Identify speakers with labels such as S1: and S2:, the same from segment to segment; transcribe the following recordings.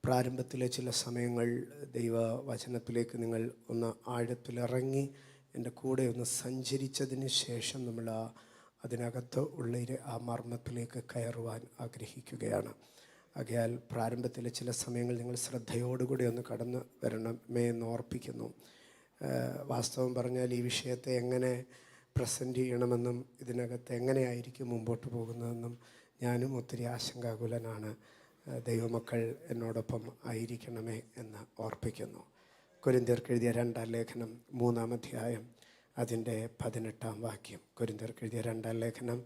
S1: പ്രാരംഭത്തിലെ ചില സമയങ്ങൾ ദൈവവചനത്തിലേക്ക് നിങ്ങൾ ഒന്ന് ആഴത്തിലിറങ്ങി എൻ്റെ കൂടെ ഒന്ന് സഞ്ചരിച്ചതിന് ശേഷം നമ്മൾ അതിനകത്ത് ഉള്ള ആ മർമ്മത്തിലേക്ക് കയറുവാൻ ആഗ്രഹിക്കുകയാണ്. ആകയാൽ പ്രാരംഭത്തിലെ ചില സമയങ്ങൾ നിങ്ങൾ ശ്രദ്ധയോടുകൂടി ഒന്ന് കടന്നു വരണമേ എന്ന് ഓർപ്പിക്കുന്നു. വാസ്തവം പറഞ്ഞാൽ ഈ വിഷയത്തെ എങ്ങനെ പ്രസൻറ്റ് ചെയ്യണമെന്നും ഇതിനകത്ത് എങ്ങനെയായിരിക്കും മുമ്പോട്ട് പോകുന്നതെന്നും ഞാനും ഒത്തിരി ആശങ്കാകുലനാണ്. ദൈവമക്കൾ എന്നോടൊപ്പം ആയിരിക്കണമേ എന്ന് ഓർപ്പിക്കുന്നു. കൊരിന്ത്യർക്ക് എഴുതിയ 2-ാം ലേഖനം 3-ാം അധ്യായം അതിൻ്റെ 18-ാം വാക്യം. കൊരിന്ത്യർക്ക് എഴുതിയ 2-ാം ലേഖനം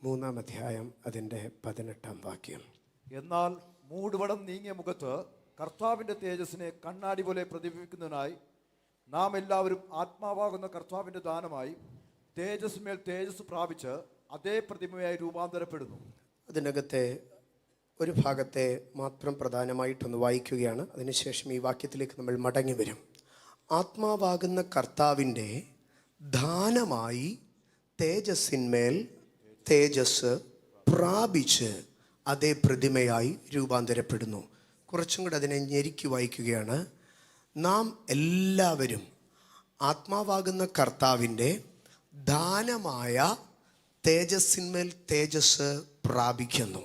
S1: 3-ാം അധ്യായം അതിൻ്റെ 18-ാം വാക്യം.
S2: എന്നാൽ മൂടുപടം നീങ്ങിയ മുഖത്ത് കർത്താവിൻ്റെ തേജസ്സിനെ കണ്ണാടി പോലെ പ്രതിഫലിക്കുന്നതിനായി നാം എല്ലാവരും ആത്മാവാകുന്ന കർത്താവിൻ്റെ ദാനമായി തേജസ് മേൽ തേജസ് പ്രാപിച്ച് അതേ പ്രതിമയായി രൂപാന്തരപ്പെടുന്നു.
S1: അതിനകത്തെ ഒരു ഭാഗത്തെ മാത്രം പ്രധാനമായിട്ടൊന്ന് വായിക്കുകയാണ്. അതിനുശേഷം ഈ വാക്യത്തിലേക്ക് നമ്മൾ മടങ്ങി വരും. ആത്മാവാകുന്ന കർത്താവിൻ്റെ ദാനമായി തേജസ്സിന്മേൽ തേജസ് പ്രാപിച്ച് അതേ പ്രതിമയായി രൂപാന്തരപ്പെടുന്നു. കുറച്ചും കൂടെ അതിനെ ഞെരുക്കി വായിക്കുകയാണ്. നാം എല്ലാവരും ആത്മാവാകുന്ന കർത്താവിൻ്റെ ദാനമായ തേജസ്സിന്മേൽ തേജസ് പ്രാപിക്കുന്നു.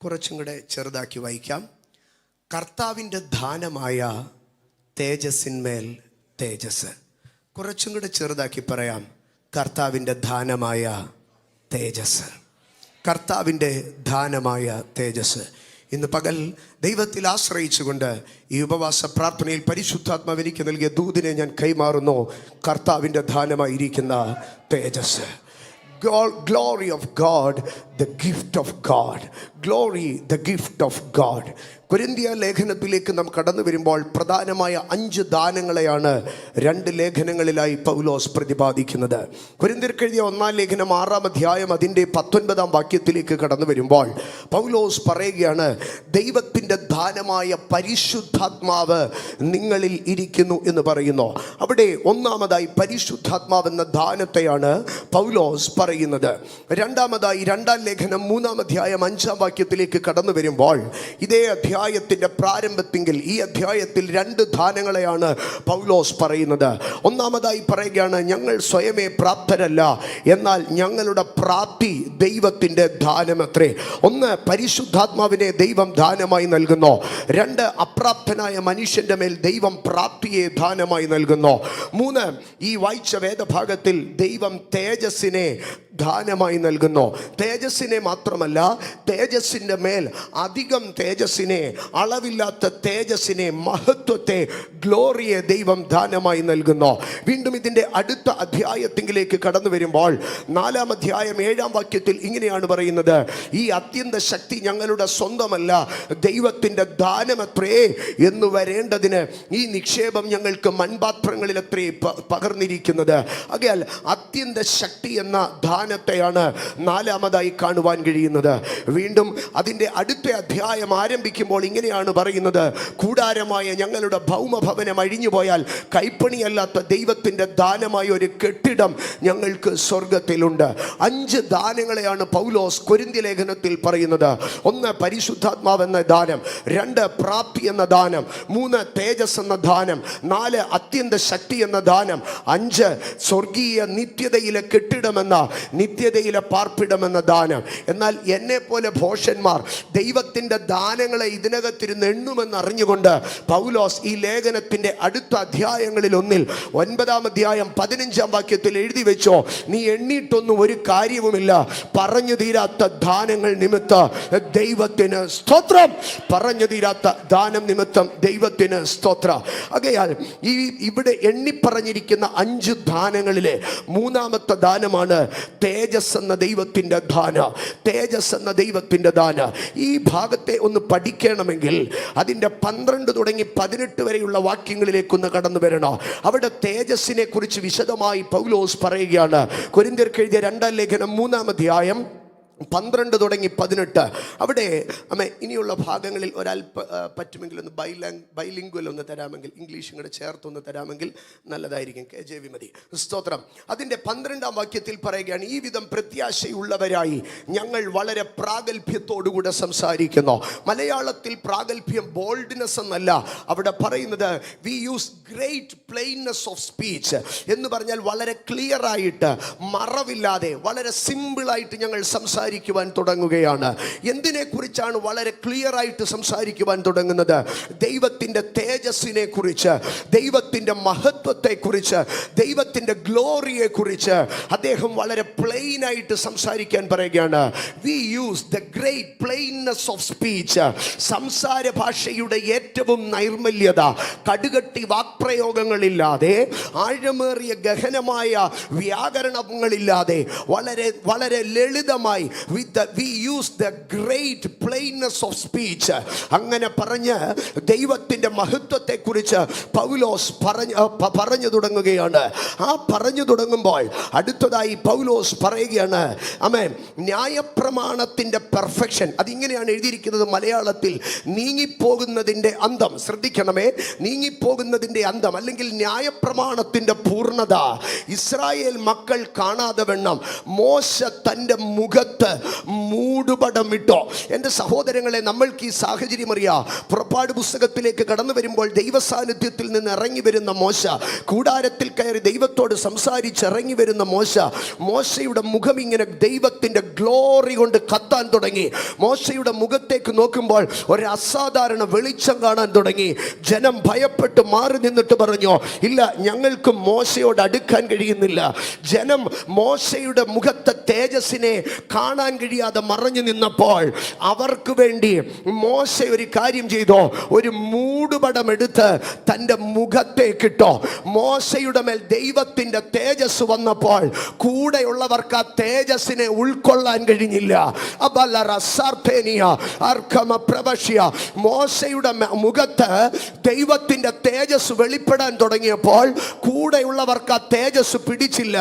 S1: കുറച്ചും കൂടെ ചെറുതാക്കി വായിക്കാം. കർത്താവിൻ്റെ ദാനമായ തേജസ്സിന്മേൽ തേജസ്. കുറച്ചും കൂടെ ചെറുതാക്കി പറയാം. കർത്താവിൻ്റെ ദാനമായ തേജസ്. കർത്താവിൻ്റെ ദാനമായ തേജസ്. ഇന്ന് പകൽ ദൈവത്തിൽ ആശ്രയിച്ചുകൊണ്ട് ഈ ഉപവാസ പ്രാർത്ഥനയിൽ പരിശുദ്ധാത്മാവ് എനിക്ക് നൽകിയ ദൂതിനെ ഞാൻ കൈമാറുന്നു. കർത്താവിൻ്റെ ദാനമായിരിക്കുന്ന തേജസ്. Glory of God, the gift of God. Glory, the gift of God. കൊരിന്ത്യ ലേഖനത്തിലേക്ക് നാം കടന്നു വരുമ്പോൾ പ്രധാനമായ 5 ദാനങ്ങളെയാണ് 2 ലേഖനങ്ങളിലായി പൗലോസ് പ്രതിപാദിക്കുന്നത്. കൊരിന്ത്യർക്ക് എഴുതിയ 1-ാം ലേഖനം 6-ാം അധ്യായം അതിൻ്റെ 19-ാം വാക്യത്തിലേക്ക് കടന്നു വരുമ്പോൾ പൗലോസ് പറയുകയാണ്, ദൈവത്തിൻ്റെ ദാനമായ പരിശുദ്ധാത്മാവ് നിങ്ങളിൽ ഇരിക്കുന്നു എന്ന് പറയുന്നു. അവിടെ ഒന്നാമതായി പരിശുദ്ധാത്മാവ് എന്ന ദാനത്തെയാണ് പൗലോസ് പറയുന്നത്. രണ്ടാമതായി 2-ാം ലേഖനം 3-ാം അധ്യായം 5-ാം വാക്യത്തിലേക്ക് കടന്നു വരുമ്പോൾ ഇതേ അധ്യായത്തിൻ്റെ പ്രാരംഭത്തിൽ ഈ അധ്യായത്തിൽ 2 ദാനങ്ങളെയാണ് പൗലോസ് പറയുന്നത്. ഒന്നാമതായി പറയുകയാണ്, ഞങ്ങൾ സ്വയമേ പ്രാപ്തരല്ല, എന്നാൽ ഞങ്ങളുടെ പ്രാപ്തി ദൈവത്തിൻ്റെ ദാനമത്രേ. 1, പരിശുദ്ധാത്മാവിനെ ദൈവം ദാനമായി നൽകുന്നു. 2, അപ്രാപ്തനായ മനുഷ്യൻ്റെ മേൽ ദൈവം പ്രാപ്തിയെ ദാനമായി നൽകുന്നു. 3, ഈ വായിച്ച വേദഭാഗത്തിൽ ദൈവം തേജസ്സിനെ ദാനമായി നൽകുന്നു. തേജസ്സിനെ മാത്രമല്ല, തേജസ്സിൻ്റെ മേൽ അധികം തേജസ്സിനെ, അളവില്ലാത്ത തേജസ്സിനെ, മഹത്വത്തെ, ഗ്ലോറിയെ ദൈവം ദാനമായി നൽകുന്നു. വീണ്ടും ഇതിൻ്റെ അടുത്ത അധ്യായത്തിലേക്ക് കടന്നു വരുമ്പോൾ 4-ാം അധ്യായം 7-ാം വാക്യത്തിൽ ഇങ്ങനെയാണ് പറയുന്നത്, ഈ അത്യന്ത ശക്തി ഞങ്ങളുടെ സ്വന്തമല്ല, ദൈവത്തിൻ്റെ ദാനമത്രേ എന്ന് വരേണ്ടതിന് ഈ നിക്ഷേപം ഞങ്ങൾക്ക് മൺപാത്രങ്ങളിലത്രേ പകർന്നിരിക്കുന്നത്. ആകയാൽ അത്യന്ത ശക്തി എന്ന ദാനത്തെയാണ് 4-ാമതായി കാണുവാൻ കഴിയുന്നത്. വീണ്ടും അതിൻ്റെ അടുത്ത അധ്യായം ആരംഭിക്കുമ്പോൾ ഇങ്ങനെയാണ് പറയുന്നത്, കൂടാരമായ ഞങ്ങളുടെ ഭൗമഭവനം അഴിഞ്ഞുപോയാൽ കൈപ്പണിയല്ലാത്ത ദൈവത്തിൻ്റെ ദാനമായ ഒരു കെട്ടിടം ഞങ്ങൾക്ക് സ്വർഗത്തിലുണ്ട്. 5 ദാനങ്ങളെയാണ് പൗലോസ് കൊരിന്ത്യ ലേഖനത്തിൽ പറയുന്നത്. 1, പരിശുദ്ധാത്മാവ് എന്ന ദാനം. 2, പ്രാപ്തി എന്ന ദാനം. 3, തേജസ് എന്ന ദാനം. 4, അത്യന്ത ശക്തി എന്ന ദാനം. 5, സ്വർഗീയ നിത്യതയിലെ കെട്ടിടമെന്ന, നിത്യതയിലെ പാർപ്പിടമെന്ന ദാനം. എന്നാൽ എന്നെ പോലെ ഭോഷന്മാർ ദൈവത്തിൻ്റെ ദാനങ്ങളെ ഇതിനകത്തിരുന്ന് എണ്ണുമെന്ന് അറിഞ്ഞുകൊണ്ട് പൗലോസ് ഈ ലേഖനത്തിൻ്റെ അടുത്ത അധ്യായങ്ങളിൽ ഒന്നിൽ 9-ാം അധ്യായം 15-ാം വാക്യത്തിൽ എഴുതി വെച്ചോ, നീ എണ്ണിയിട്ടൊന്നും ഒരു കാര്യവുമില്ല, പറഞ്ഞു തീരാത്ത ദാനങ്ങൾ നിമിത്തം ദൈവത്തിന് സ്തോത്രം. പറഞ്ഞു തീരാത്ത ദാനം നിമിത്തം ദൈവത്തിന് സ്തോത്രം. ആകയാൽ ഇവിടെ എണ്ണിപ്പറഞ്ഞിരിക്കുന്ന 5 ദാനങ്ങളിലെ 3-ാമത്തെ ദാനമാണ് തേജസ് എന്ന ദൈവത്തിൻ്റെ ദാനം. തേജസ് എന്ന ദൈവത്തിൻ്റെ ദാനം. ഈ ഭാഗത്തെ ഒന്ന് പഠിക്കണമെങ്കിൽ അതിൻ്റെ 12 തുടങ്ങി 18 വരെയുള്ള വാക്യങ്ങളിലേക്കൊന്ന് കടന്നു വരണം. അവിടെ തേജസ്സിനെ കുറിച്ച് വിശദമായി പൗലോസ് പറയുകയാണ്. കൊരിന്ത്യർക്ക് എഴുതിയ 2-ാം ലേഖനം 3-ാം അധ്യായം 12 തുടങ്ങി 18. അവിടെ ഇനിയുള്ള ഭാഗങ്ങളിൽ പറ്റുമെങ്കിൽ ഒന്ന് ബൈലിംഗ്വൽ ഒന്ന് തരാമെങ്കിൽ, ഇംഗ്ലീഷും കൂടെ ചേർത്തൊന്ന് തരാമെങ്കിൽ നല്ലതായിരിക്കും. KJV മതി. സ്തോത്രം. അതിൻ്റെ 12-ാം വാക്യത്തിൽ പറയുകയാണ്, ഈ വിധം പ്രത്യാശയുള്ളവരായി ഞങ്ങൾ വളരെ പ്രാഗൽഭ്യത്തോടുകൂടെ സംസാരിക്കുന്നു. മലയാളത്തിൽ പ്രാഗൽഭ്യം ബോൾഡ്നെസ് എന്നല്ല അവിടെ പറയുന്നത്. We use great plainness of speech എന്ന് പറഞ്ഞാൽ വളരെ ക്ലിയർ ആയിട്ട്, മറവില്ലാതെ, വളരെ സിമ്പിളായിട്ട് ഞങ്ങൾ സംസാരിക്കുവാൻ തുടങ്ങുകയാണ്. എന്തിനെ കുറിച്ചാണ് വളരെ ക്ലിയർ ആയിട്ട് സംസാരിക്കുവാൻ തുടങ്ങുന്നത്? ദൈവത്തിൻ്റെ തേജസ്സിനെ കുറിച്ച്, ദൈവത്തിൻ്റെ മഹത്വത്തെ കുറിച്ച്, ദൈവത്തിൻ്റെ ഗ്ലോറിയെ കുറിച്ച് അദ്ദേഹം വളരെ പ്ലെയിൻ ആയിട്ട് സംസാരിക്കാൻ പറയുകയാണ്. We use the great plainness of speech. സംസാര ഭാഷയുടെ ഏറ്റവും നൈർമല്യത, കടുകട്ടി വാക്പ്രയോഗങ്ങളില്ലാതെ, ആഴമേറിയ ഗഹനമായ വ്യാകരണങ്ങളില്ലാതെ, വളരെ വളരെ ലളിതമായി we use the great plainness of speech. അങ്ങനെ പറഞ്ഞ് ദൈവത്തിൻ്റെ മഹത്വത്തെ കുറിച്ച് പൗലോസ് പറഞ്ഞു തുടങ്ങുകയാണ്. ആ പറഞ്ഞു തുടങ്ങുമ്പോൾ അടുത്തതായി പൗലോസ് പറയുകയാണ്, ആമേൻ, ന്യായപ്രമാണത്തിൻ്റെ പെർഫെക്ഷൻ. അതിങ്ങനെയാണ് എഴുതിയിരിക്കുന്നത് മലയാളത്തിൽ, നീങ്ങിപ്പോകുന്നതിൻ്റെ അന്തം. ശ്രദ്ധിക്കണമേ, നീങ്ങിപ്പോകുന്നതിൻ്റെ അന്തം അല്ലെങ്കിൽ ന്യായപ്രമാണത്തിൻ്റെ പൂർണ്ണത ഇസ്രായേൽ മക്കൾ കാണാതെ വണ്ണം മോശ തൻ്റെ മുഖത്ത് മൂടുപടമിട്ടോ. എൻ്റെ സഹോദരങ്ങളെ, നമ്മൾക്ക് ഈ സാഹചര്യം അറിയാം. പുറപ്പാട് പുസ്തകത്തിലേക്ക് കടന്നു വരുമ്പോൾ ദൈവസാന്നിധ്യത്തിൽ നിന്ന് ഇറങ്ങി വരുന്ന മോശ, കൂടാരത്തിൽ കയറി ദൈവത്തോട് സംസാരിച്ച് ഇറങ്ങി വരുന്ന മോശയുടെ മുഖം ഇങ്ങനെ ദൈവത്തിൻ്റെ ഗ്ലോറി കൊണ്ട് കത്താൻ തുടങ്ങി. മോശയുടെ മുഖത്തേക്ക് നോക്കുമ്പോൾ ഒരു അസാധാരണ വെളിച്ചം കാണാൻ തുടങ്ങി. ജനം ഭയപ്പെട്ട് മാറി നിന്നിട്ട് പറഞ്ഞു, ഇല്ല, ഞങ്ങൾക്ക് മോശയോട് അടുക്കാൻ കഴിയുന്നില്ല. ജനം മോശയുടെ മുഖത്തെ തേജസ്സിനെ കാണാൻ കഴിയാതെ മറഞ്ഞു നിന്നപ്പോൾ അവർക്ക് വേണ്ടി മോശ ഒരു കാര്യം ചെയ്തു. ഒരു മൂടുപടം എടുത്ത് തൻ്റെ മുഖത്തേക്കിട്ടോ. മോശയുടെ മേൽ ദൈവത്തിൻ്റെ തേജസ് വന്നപ്പോൾ കൂടെയുള്ളവർക്ക് ആ തേജസ്സിനെ ഉൾക്കൊള്ളാൻ കഴിഞ്ഞില്ല. മോശയുടെ മുഖത്ത് ദൈവത്തിൻ്റെ തേജസ് വെളിപ്പെടാൻ തുടങ്ങിയപ്പോൾ കൂടെയുള്ളവർക്ക് ആ തേജസ് പിടിച്ചില്ല.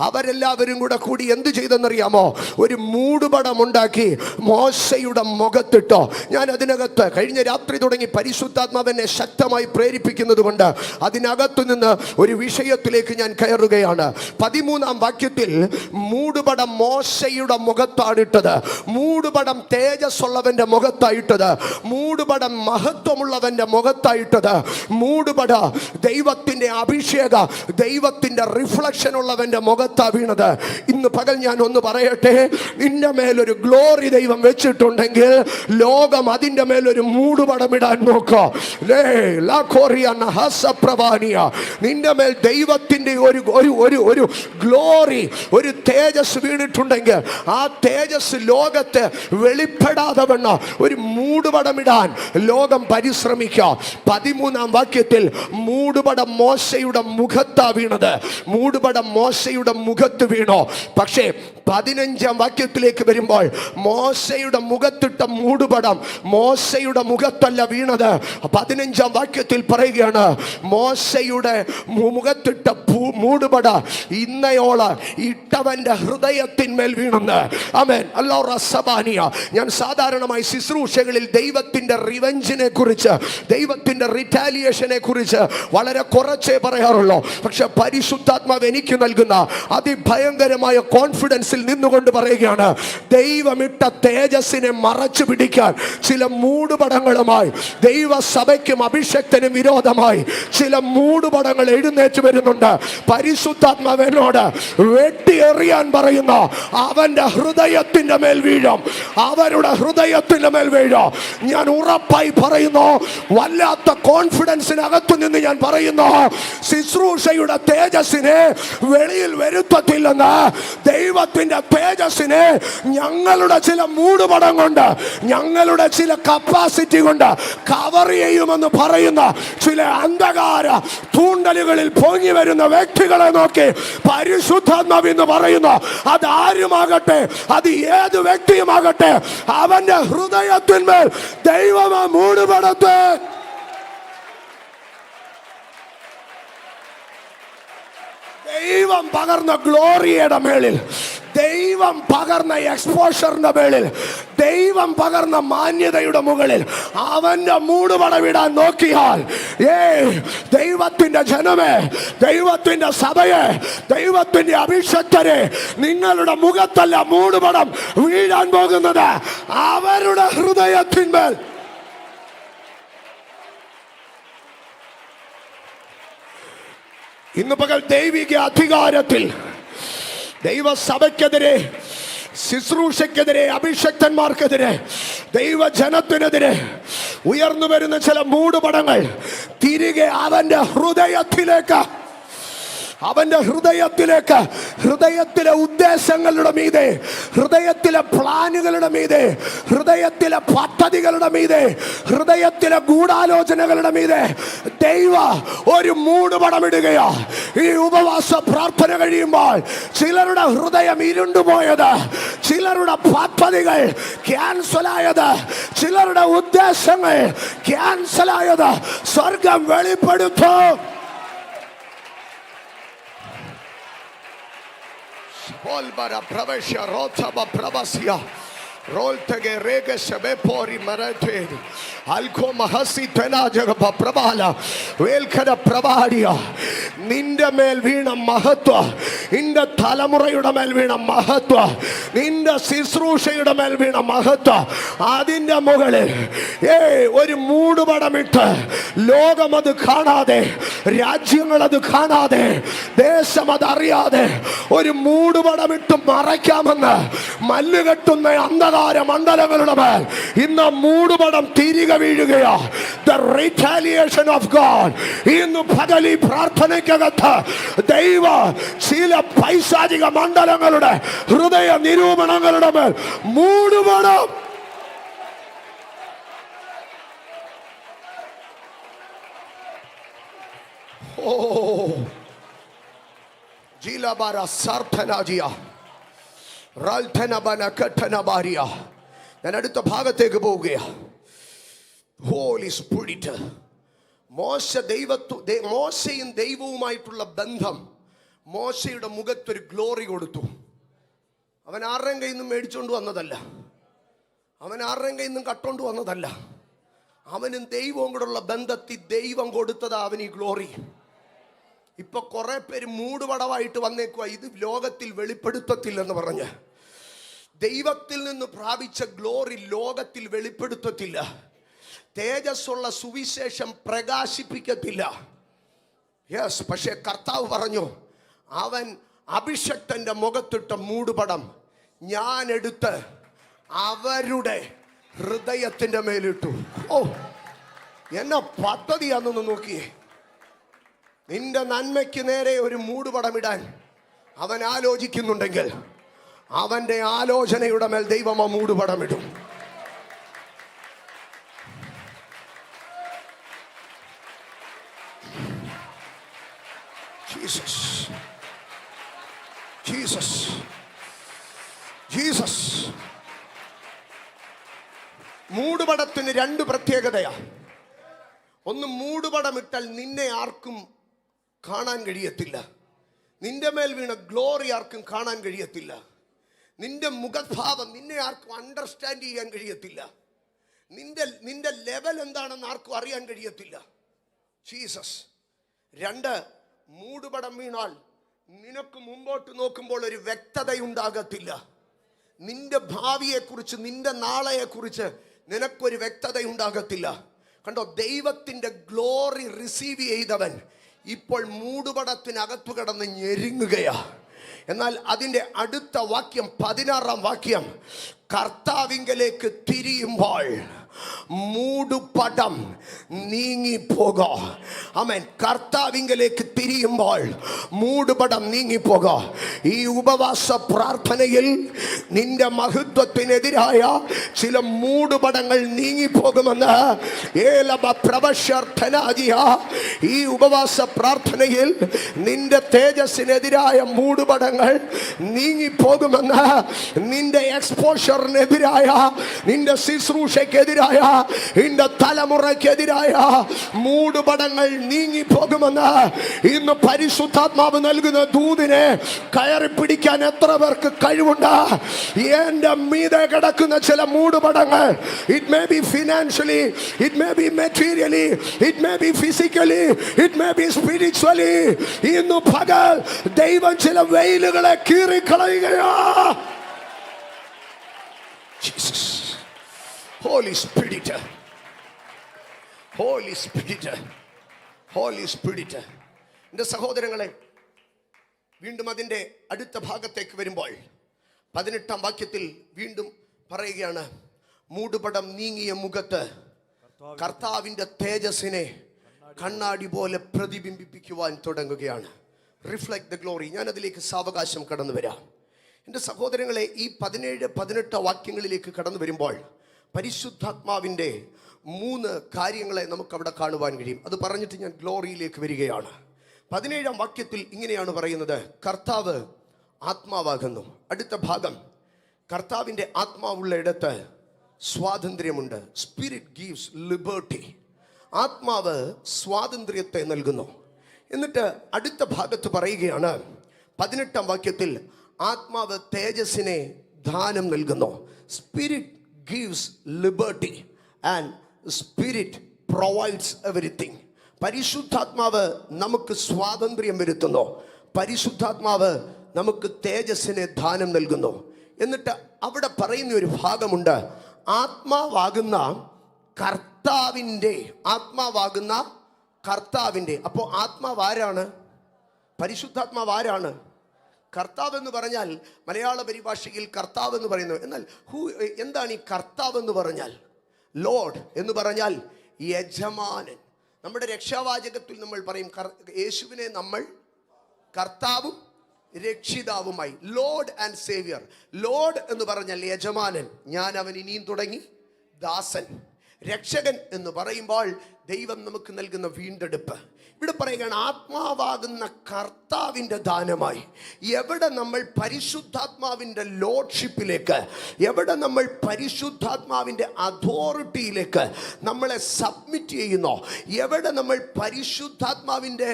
S1: അവരെല്ലാവരും കൂടി എന്ത് ചെയ്തെന്നറിയാമോ? ഒരു മൂടുപടം ഉണ്ടാക്കി മോശയുടെ മുഖത്തിട്ടോ. ഞാൻ അതിനകത്ത് കഴിഞ്ഞ രാത്രി തുടങ്ങി പരിശുദ്ധാത്മാവിനെ ശക്തമായി പ്രേരിപ്പിക്കുന്നത് കൊണ്ട് അതിനകത്തു നിന്ന് ഒരു വിഷയത്തിലേക്ക് ഞാൻ കയറുകയാണ്. 13-ാം വാക്യത്തിൽ മൂടുപടം മോശയുടെ മുഖത്താണിട്ടത്. മൂടുപടം തേജസ്സുള്ളവന്റെ മുഖത്തായിട്ടത്. മൂടുപടം മഹത്വമുള്ളവന്റെ മുഖത്തായിട്ടത്. മൂടുപട ദൈവത്തിന്റെ അഭിഷേക, ദൈവത്തിന്റെ റിഫ്ലക്ഷൻ ഉള്ളവന്റെ മുഖത്താ വീണത്. ഇന്ന് പകൽ ഞാൻ ഒന്ന് പറയട്ടെ, നിന്റെ മേലൊരു ഗ്ലോറി ദൈവം വെച്ചിട്ടുണ്ടെങ്കിൽ ലോകം അതിന്റെ മേലൊരു മൂടുപടമിടാൻ നോക്കോ. നിന്റെ മേൽ ദൈവത്തിന്റെ ഒരു ഗ്ലോറി, ഒരു തേജസ് വീണിട്ടുണ്ടെങ്കിൽ ആ തേജസ് ലോകത്ത് വെളിപ്പെടാതെ വണ്ണം ഒരു മൂടുപടമിടാൻ ലോകം പരിശ്രമിക്കാം. 13-ാം വാക്യത്തിൽ മൂടുപടം മോശയുടെ മുഖത്താ വീണത്. മൂടുപടം മോശയുടെ മുഖത്ത് വീണോ. പക്ഷേ 15-ാം വാക്യത്തിലേക്ക് വരുമ്പോൾ മോശയുടെ മുഖത്തിട്ട മൂടുപടം മോശയുടെ മുഖത്തല്ല വീണത്. 15-ാം വാക്യത്തിൽ പറയുകയാണ്, മോശയുടെ മുഖത്തിട്ട മൂടുപട ഇന്നയോള ഇട്ടവന്റെ ഹൃദയത്തിന്മേൽ വീണെന്ന്. ആമേൻ. ഞാൻ സാധാരണമായി ശുശ്രൂഷകളിൽ ദൈവത്തിന്റെ റിവെഞ്ചിനെ കുറിച്ച്, ദൈവത്തിന്റെ റിറ്റാലിയേഷനെ കുറിച്ച് വളരെ കുറച്ചേ പറയാറുള്ളൂ. പക്ഷെ പരിശുദ്ധാത്മാവ് എനിക്ക് നൽകുന്ന അതിഭയങ്കരമായ കോൺഫിഡൻസിൽ നിന്നുകൊണ്ട് പറയുകയാണ്, ദൈവമിട്ട തേജസ്സിനെ മറച്ചു പിടിക്കാൻ ചില മൂടുപടങ്ങളുമായി ദൈവസഭയ്ക്കും അഭിഷേകത്തിനും വിരോധമായി ചില മൂടുപടങ്ങൾ എഴുന്നേറ്റ് വരുന്നുണ്ട്. പരിശുദ്ധാത്മാവിനോട് വെട്ടിയെറിയാൻ പറയുന്ന അവന്റെ ഹൃദയത്തിന്റെ മേൽ വീഴും. അവരുടെ ഹൃദയത്തിന്റെ മേൽ വീഴും. ഞാൻ ഉറപ്പായി പറയുന്നു, വല്ലാത്ത കോൺഫിഡൻസിനകത്തു നിന്ന് ഞാൻ പറയുന്നു, ശുശ്രൂഷയുടെ തേജസ്സിനെ വെളിയിൽ വരുത്തത്തില്ലെന്ന്. ദൈവത്തിന്റെ തേജസ്സിനെ ഞങ്ങളുടെ ചില മൂടുപടം കൊണ്ട്, ഞങ്ങളുടെ ചില കപ്പാസിറ്റി കൊണ്ട് കവർ ചെയ്യുമെന്ന് പറയുന്ന ചില അന്ധകാര തൂണ്ടലുകളിൽ പൊങ്ങി വരുന്ന വ്യക്തികളെ നോക്കി പരിശുദ്ധാത്മാവ് എന്ന് പറയുന്നു, അതാരുമാകട്ടെ, അത് ഏത് വ്യക്തിയുമാകട്ടെ, അവന്റെ ഹൃദയത്തിന്മേൽ ദൈവമേ മൂടുപടത്തെ ദൈവം പകർന്ന ഗ്ലോറിയുടെ മേളിൽ, ദൈവം പകർന്ന എക്സ്പോഷറിന്റെ മേളിൽ, ദൈവം പകർന്ന മാന്യതയുടെ മുകളിൽ അവന്റെ മൂടുപടമിടാൻ നോക്കിയാൽ, ദൈവത്തിന്റെ ജനമേ, ദൈവത്തിന്റെ സഭയെ, ദൈവത്തിന്റെ അഭിഷക്തരെ, നിങ്ങളുടെ മുഖത്തല്ല മൂടുപടം വീഴാൻ പോകുന്നത് അവരുടെ ഹൃദയത്തിന്മേൽ. ഇന്ന് പകൽ ദൈവിക അധികാരത്തിൽ ദൈവസഭയ്ക്കെതിരെ, ശുശ്രൂഷയ്ക്കെതിരെ, അഭിഷക്തന്മാർക്കെതിരെ, ദൈവജനത്തിനെതിരെ ഉയർന്നു വരുന്ന ചില മൂടുപടങ്ങൾ തിരികെ അവന്റെ ഹൃദയത്തിലേക്ക്, ഹൃദയത്തിലെ ഉദ്ദേശങ്ങളുടെ മീതെ, ഹൃദയത്തിലെ പ്ലാനുകളുടെ മീതെ, ഹൃദയത്തിലെ പദ്ധതികളുടെ മീതെ, ഹൃദയത്തിലെ ഗൂഢാലോചനകളുടെ മീതെ ദൈവ ഒരു മൂടുപടമിടുകയാ. ഈ ഉപവാസ പ്രാർത്ഥന കഴിയുമ്പോൾ ചിലരുടെ ഹൃദയം ഇരുണ്ടുപോയത്, ചിലരുടെ പദ്ധതികൾ ക്യാൻസലായത്, ചിലരുടെ ഉദ്ദേശങ്ങൾ ക്യാൻസലായത് സ്വർഗം വെളിപ്പെടുത്തും. Volvara pravesha rotaba pravasia roltege rege sebe pori marate alko mahasi tenajaga prabala welkada prabadiya നിന്റെ മേൽ വീണ മഹത്വം, നിന്റെ തലമുറയുടെ മേൽ വീണ മഹത്വം, നിന്റെ ശുശ്രൂഷയുടെ മേൽ വീണ മഹത്വം, അതിൻ്റെ മുകളിൽ ഒരു മൂടുപടമിട്ട് ലോകം അത് കാണാതെ, രാജ്യങ്ങൾ അത് കാണാതെ, ദേശം അതറിയാതെ ഒരു മൂടുപടമിട്ട് മറയ്ക്കാമെന്ന് മല്ലുകെട്ടുന്ന അന്ധകാര മണ്ഡലങ്ങളുടെ മേൽ ഇന്ന് മൂടുപടം തിരികെ വീഴുകയാ. The retaliation of God. ഇന്ന് പകൽ ഈ പ്രാർത്ഥനയ്ക്കകത്ത് ദൈവ ചില പൈശാചിക മണ്ഡലങ്ങളുടെ ഹൃദയ നിരൂപണങ്ങളുടെ മേൽ മൂടുപടം. ഞാൻ അടുത്ത ഭാഗത്തേക്ക് പോവുകയാ. Holy spirit. മോശയും ദൈവവുമായിട്ടുള്ള ബന്ധം മോശയുടെ മുഖത്തൊരു ഗ്ലോറി കൊടുത്തു. അവൻ ആരുടെയും കയ്യിൽ നിന്നും മേടിച്ചോണ്ട് വന്നതല്ല, അവൻ ആരുടെയും കയ്യിൽ നിന്നും കട്ടോണ്ട് വന്നതല്ല. അവനും ദൈവവും കൂടെയുള്ള ബന്ധത്തിൽ ദൈവം കൊടുത്തതാ അവൻ ഈ ഗ്ലോറി. ഇപ്പൊ കുറെ പേര് മൂടുപടവായിട്ട് വന്നേക്കുക, ഇത് ലോകത്തിൽ വെളിപ്പെടുത്തത്തില്ലെന്ന് പറഞ്ഞ്. ദൈവത്തിൽ നിന്ന് പ്രാപിച്ച ഗ്ലോറി ലോകത്തിൽ വെളിപ്പെടുത്തത്തില്ല. തേജസ്സുള്ള സുവിശേഷം പ്രകാശിപ്പിക്കത്തില്ല. യെസ്, പക്ഷെ കർത്താവ് പറഞ്ഞു, അവൻ അഭിഷക്തന്റെ മുഖത്തിട്ട മൂടുപടം ഞാൻ എടുത്ത് അവരുടെ ഹൃദയത്തിന്റെ മേലിട്ടു. ഓ, എന്നെ പദ്ധതിയാണെന്ന് നോക്കിയേ. നിന്റെ നന്മയ്ക്ക് നേരെ ഒരു മൂടുപടമിടാൻ അവൻ ആലോചിക്കുന്നുണ്ടെങ്കിൽ അവന്റെ ആലോചനയുടെ മേൽ ദൈവം ആ മൂടുപടമിടും. ജീസസ്. മൂടുപടത്തിന് രണ്ട് പ്രത്യേകതയാ. ഒന്ന്, മൂടുപടമിട്ടാൽ നിന്നെ ആർക്കും കാണാൻ കഴിയത്തില്ല. നിന്റെ മേൽ വീണ ഗ്ലോറി ആർക്കും കാണാൻ കഴിയത്തില്ല. നിന്റെ മുഖഭാവം നിന്നെ ആർക്കും അണ്ടർസ്റ്റാൻഡ് ചെയ്യാൻ കഴിയത്തില്ല. നിന്റെ ലെവൽ എന്താണെന്ന് ആർക്കും അറിയാൻ കഴിയത്തില്ല. ജീസസ്. രണ്ട്, മൂടുപടം വീണാൽ നിനക്ക് മുമ്പോട്ട് നോക്കുമ്പോൾ ഒരു വ്യക്തതയുണ്ടാകത്തില്ല. നിന്റെ ഭാവിയെക്കുറിച്ച്, നിന്റെ നാളെയെക്കുറിച്ച് നിനക്കൊരു വ്യക്തതയുണ്ടാകത്തില്ല. കണ്ടോ, ദൈവത്തിൻ്റെ ഗ്ലോറി റിസീവ് ചെയ്തവൻ ഇപ്പോൾ മൂടുപടത്തിനകത്തു കിടന്ന് ഞെരുങ്ങുകയാ. എന്നാൽ അതിൻ്റെ അടുത്ത വാക്യം, 16-ാം വാക്യം, കർത്താവിങ്കലേക്ക് തിരിയുമ്പോൾ മൂടുപടം നീങ്ങിപ്പോക. ആമേൻ. കർത്താവിങ്കലേക്ക് തിരിയുമ്പോൾ മൂടുപടം നീങ്ങിപ്പോക. ഈ ഉപവാസ പ്രാർത്ഥനയിൽ നിന്റെ മഹത്വത്തിനെതിരായ ചില മൂടുപടങ്ങൾ നീങ്ങിപ്പോകുമെന്ന് ഈ ഉപവാസ പ്രാർത്ഥനയിൽ നിന്റെ തേജസ്സിനെതിരായ മൂടുപടങ്ങൾ നീങ്ങിപ്പോകുമെന്ന്, നിന്റെ എക്സ്പോഷറിനെതിരായ, നിന്റെ ശുശ്രൂഷയ്ക്കെതിരായ തലമുറയ്ക്കെതിരായ തലമുറയ്ക്കെതിരായ മൂടുപടങ്ങൾ നീങ്ങിപ്പോകുമെന്ന് ഇന്ന് പരിശുദ്ധാത്മാവ് നൽകുന്ന ദൂതിനെ കയറി പിടിക്കാൻ എത്ര പേർക്ക് കഴിവുണ്ട്? എന്റെ മീതെ കിടക്കുന്ന ചില മൂടുപടങ്ങൾ, it may be financially, it may be materially, it may be physically, it may be spiritually, ഇന്ന് പകൽ ദൈവം ചില വെയിലുകളെ കീറിക്കളയുകയാ. Jesus, holy spirit, holy spirit, holy spirit. എൻ്റെ സഹോദരങ്ങളെ, വീണ്ടും അതിൻ്റെ അടുത്ത ഭാഗത്തേക്ക് വരുമ്പോൾ 18-ാം വാക്യത്തിൽ വീണ്ടും പറയുകയാണ്, മൂടുപടം നീങ്ങിയ മുഖത്ത് കർത്താവിൻ്റെ തേജസ്സിനെ കണ്ണാടി പോലെ പ്രതിബിംബിപ്പിക്കുവാൻ തുടങ്ങുകയാണ്. Reflect the glory. ഞാൻ അതിലേക്ക് സാവകാശം കടന്നു വരാം. എൻ്റെ സഹോദരങ്ങളെ, ഈ 17-18 വാക്യങ്ങളിലേക്ക് കടന്നു വരുമ്പോൾ പരിശുദ്ധാത്മാവിൻ്റെ 3 കാര്യങ്ങളെ നമുക്കവിടെ കാണുവാൻ കഴിയും. അത് പറഞ്ഞിട്ട് ഞാൻ ഗ്ലോറിയിലേക്ക് വരികയാണ്. 17-ാം വാക്യത്തിൽ ഇങ്ങനെയാണ് പറയുന്നത്, കർത്താവ് ആത്മാവാകുന്നു. അടുത്ത ഭാഗം, കർത്താവിൻ്റെ ആത്മാവുള്ള ഇടത്ത് സ്വാതന്ത്ര്യമുണ്ട്. Spirit gives liberty. ആത്മാവ് സ്വാതന്ത്ര്യത്തെ നൽകുന്നു. എന്നിട്ട് അടുത്ത ഭാഗത്ത് പറയുകയാണ് 18-ാം വാക്യത്തിൽ, ആത്മാവ് തേജസ്സിനെ ദാനം നൽകുന്നു. Spirit gives liberty and spirit provides everything. പരിശുദ്ധാത്മാവ് നമുക്ക് സ്വാതന്ത്ര്യം വരുത്തുന്നു. പരിശുദ്ധാത്മാവ് നമുക്ക് തേജസ്സിനെ ദാനം നൽകുന്നു. എന്നിട്ട് അവിടെ പറയുന്ന ഒരു ഭാഗമുണ്ട്, ആത്മാവാകുന്ന കർത്താവിൻ്റെ, ആത്മാവാകുന്ന കർത്താവിൻ്റെ. അപ്പോൾ ആത്മാവ് ആരാണ്? പരിശുദ്ധാത്മാവ് ആരാണ്? കർത്താവ് എന്ന് പറഞ്ഞാൽ മലയാള പരിഭാഷയിൽ കർത്താവ് എന്ന് പറയുന്നത്. എന്നാൽ എന്താണ് ഈ കർത്താവ് എന്ന് പറഞ്ഞാൽ? ലോർഡ് എന്ന് പറഞ്ഞാൽ യജമാനൻ. നമ്മുടെ രക്ഷാവാചകത്തിൽ നമ്മൾ പറയും യേശുവിനെ നമ്മൾ കർത്താവും രക്ഷിതാവുമായി. Lord and saviour. ലോർഡ് എന്ന് പറഞ്ഞാൽ യജമാനൻ, ഞാൻ അവൻ ഇനിയും തുടങ്ങി ദാസൻ. രക്ഷകൻ എന്ന് പറയുമ്പോൾ ദൈവം നമുക്ക് നൽകുന്ന വീണ്ടെടുപ്പ്. ഇവിടെ പറയുകയാണ് ആത്മാവാകുന്ന കർത്താവിൻ്റെ ദാനമായി. എവിടെ നമ്മൾ പരിശുദ്ധാത്മാവിൻ്റെ ലോഡ്ഷിപ്പിലേക്ക്, എവിടെ നമ്മൾ പരിശുദ്ധാത്മാവിൻ്റെ അതോറിറ്റിയിലേക്ക് നമ്മളെ സബ്മിറ്റ് ചെയ്യുന്നോ, എവിടെ നമ്മൾ പരിശുദ്ധാത്മാവിൻ്റെ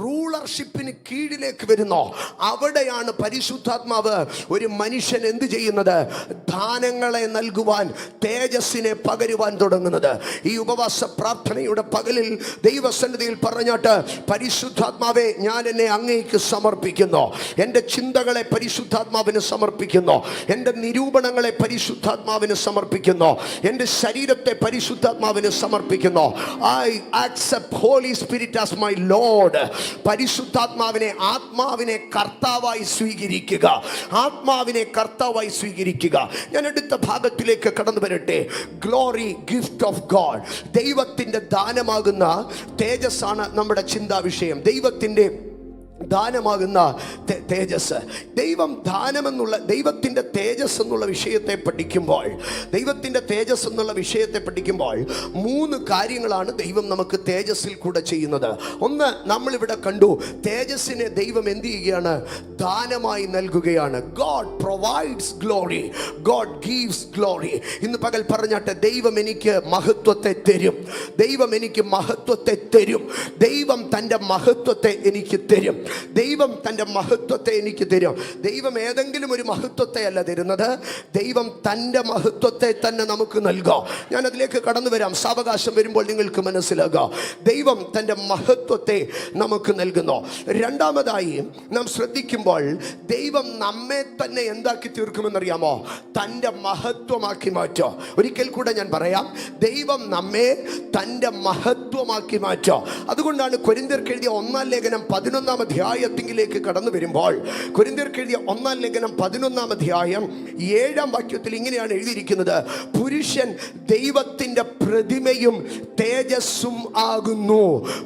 S1: റൂളർഷിപ്പിന് കീഴിലേക്ക് വരുന്നോ, അവിടെയാണ് പരിശുദ്ധാത്മാവ് ഒരു മനുഷ്യൻ എന്ത് ചെയ്യുന്നത്? ദാനങ്ങളെ നൽകുവാൻ, തേജസ്സിനെ പകരുവാൻ തുടങ്ങുന്നത്. ഈ ഉപവാസ പ്രാർത്ഥനയുടെ പകലിൽ ദൈവസന്നിധിയിൽ പറഞ്ഞ പരിശുദ്ധാത്മാവേ, ഞാൻ എന്നെ അങ്ങേക്ക് സമർപ്പിക്കുന്നു. എൻ്റെ ചിന്തകളെ പരിശുദ്ധാത്മാവിന് സമർപ്പിക്കുന്നു. എൻ്റെ നിരൂപണങ്ങളെ പരിശുദ്ധാത്മാവിന് സമർപ്പിക്കുന്നു. എൻ്റെ ശരീരത്തെ പരിശുദ്ധാത്മാവിന് സമർപ്പിക്കുന്നു. I accept Holy Spirit as my Lord. പരിശുദ്ധാത്മാവിനെ, ആത്മാവിനെ കർത്താവായി സ്വീകരിക്കുക. ആത്മാവിനെ കർത്താവായി സ്വീകരിക്കുക. ഞാൻ അടുത്ത ഭാഗത്തിലേക്ക് കടന്നു വരട്ടെ. Glory, gift of God. ദൈവത്തിൻ്റെ ദാനമാകുന്ന തേജസ്സാണ് നമ്മുടെ ചിന്താ വിഷയം. ദൈവത്തിൻ്റെ ദാനമാകുന്ന തേജസ്. ദൈവം ദാനമെന്നുള്ള, ദൈവത്തിൻ്റെ തേജസ് എന്നുള്ള വിഷയത്തെ പഠിക്കുമ്പോൾ, ദൈവത്തിൻ്റെ തേജസ് എന്നുള്ള വിഷയത്തെ പഠിക്കുമ്പോൾ 3 കാര്യങ്ങളാണ് ദൈവം നമുക്ക് തേജസ്സിൽ കൂടെ ചെയ്യുന്നത്. ഒന്ന്, നമ്മളിവിടെ കണ്ടു, തേജസ്സിനെ ദൈവം എന്ത് ചെയ്യുകയാണ്? ദാനമായി നൽകുകയാണ്. God provides glory, God gives glory. ഇന്ന് പകൽ പറഞ്ഞാട്ടെ, ദൈവം എനിക്ക് മഹത്വത്തെ തരും. ദൈവം എനിക്ക് മഹത്വത്തെ തരും. ദൈവം തൻ്റെ മഹത്വത്തെ എനിക്ക് തരും. ദൈവം തൻ്റെ മഹത്വത്തെ എനിക്ക് തരും. ദൈവം ഏതെങ്കിലും ഒരു മഹത്വത്തെ അല്ല തരുന്നത്, ദൈവം തൻ്റെ മഹത്വത്തെ തന്നെ നമുക്ക് നൽകാം. ഞാൻ അതിലേക്ക് കടന്നു വരാം. സാവകാശം വരുമ്പോൾ നിങ്ങൾക്ക് മനസ്സിലാകാം. ദൈവം തൻ്റെ മഹത്വത്തെ നമുക്ക് നൽകുന്നു. രണ്ടാമതായി നാം ശ്രദ്ധിക്കുമ്പോൾ, ദൈവം നമ്മെ തന്നെ എന്താക്കി തീർക്കുമെന്നറിയാമോ? തൻ്റെ മഹത്വമാക്കി മാറ്റോ. ഒരിക്കൽ കൂടെ ഞാൻ പറയാം, ദൈവം നമ്മെ തൻ്റെ മഹത്വമാക്കി മാറ്റോ. അതുകൊണ്ടാണ് കൊരിന്ത്യർക്ക് എഴുതിയ 1-ാം ലേഖനം 11-ാം അധ്യായത്തിലേക്ക് കടന്നു വരുമ്പോൾ, കൊരിന്ത്യർക്ക് എഴുതിയ 1-ാം ലേഖനം 11-ാം അധ്യായം 7-ാം വാക്യത്തിൽ ഇങ്ങനെയാണ് എഴുതിയിരിക്കുന്നത്, പുരുഷൻ ദൈവത്തിൻ്റെ പ്രതിമയും തേജസ്സും ആകുന്നു.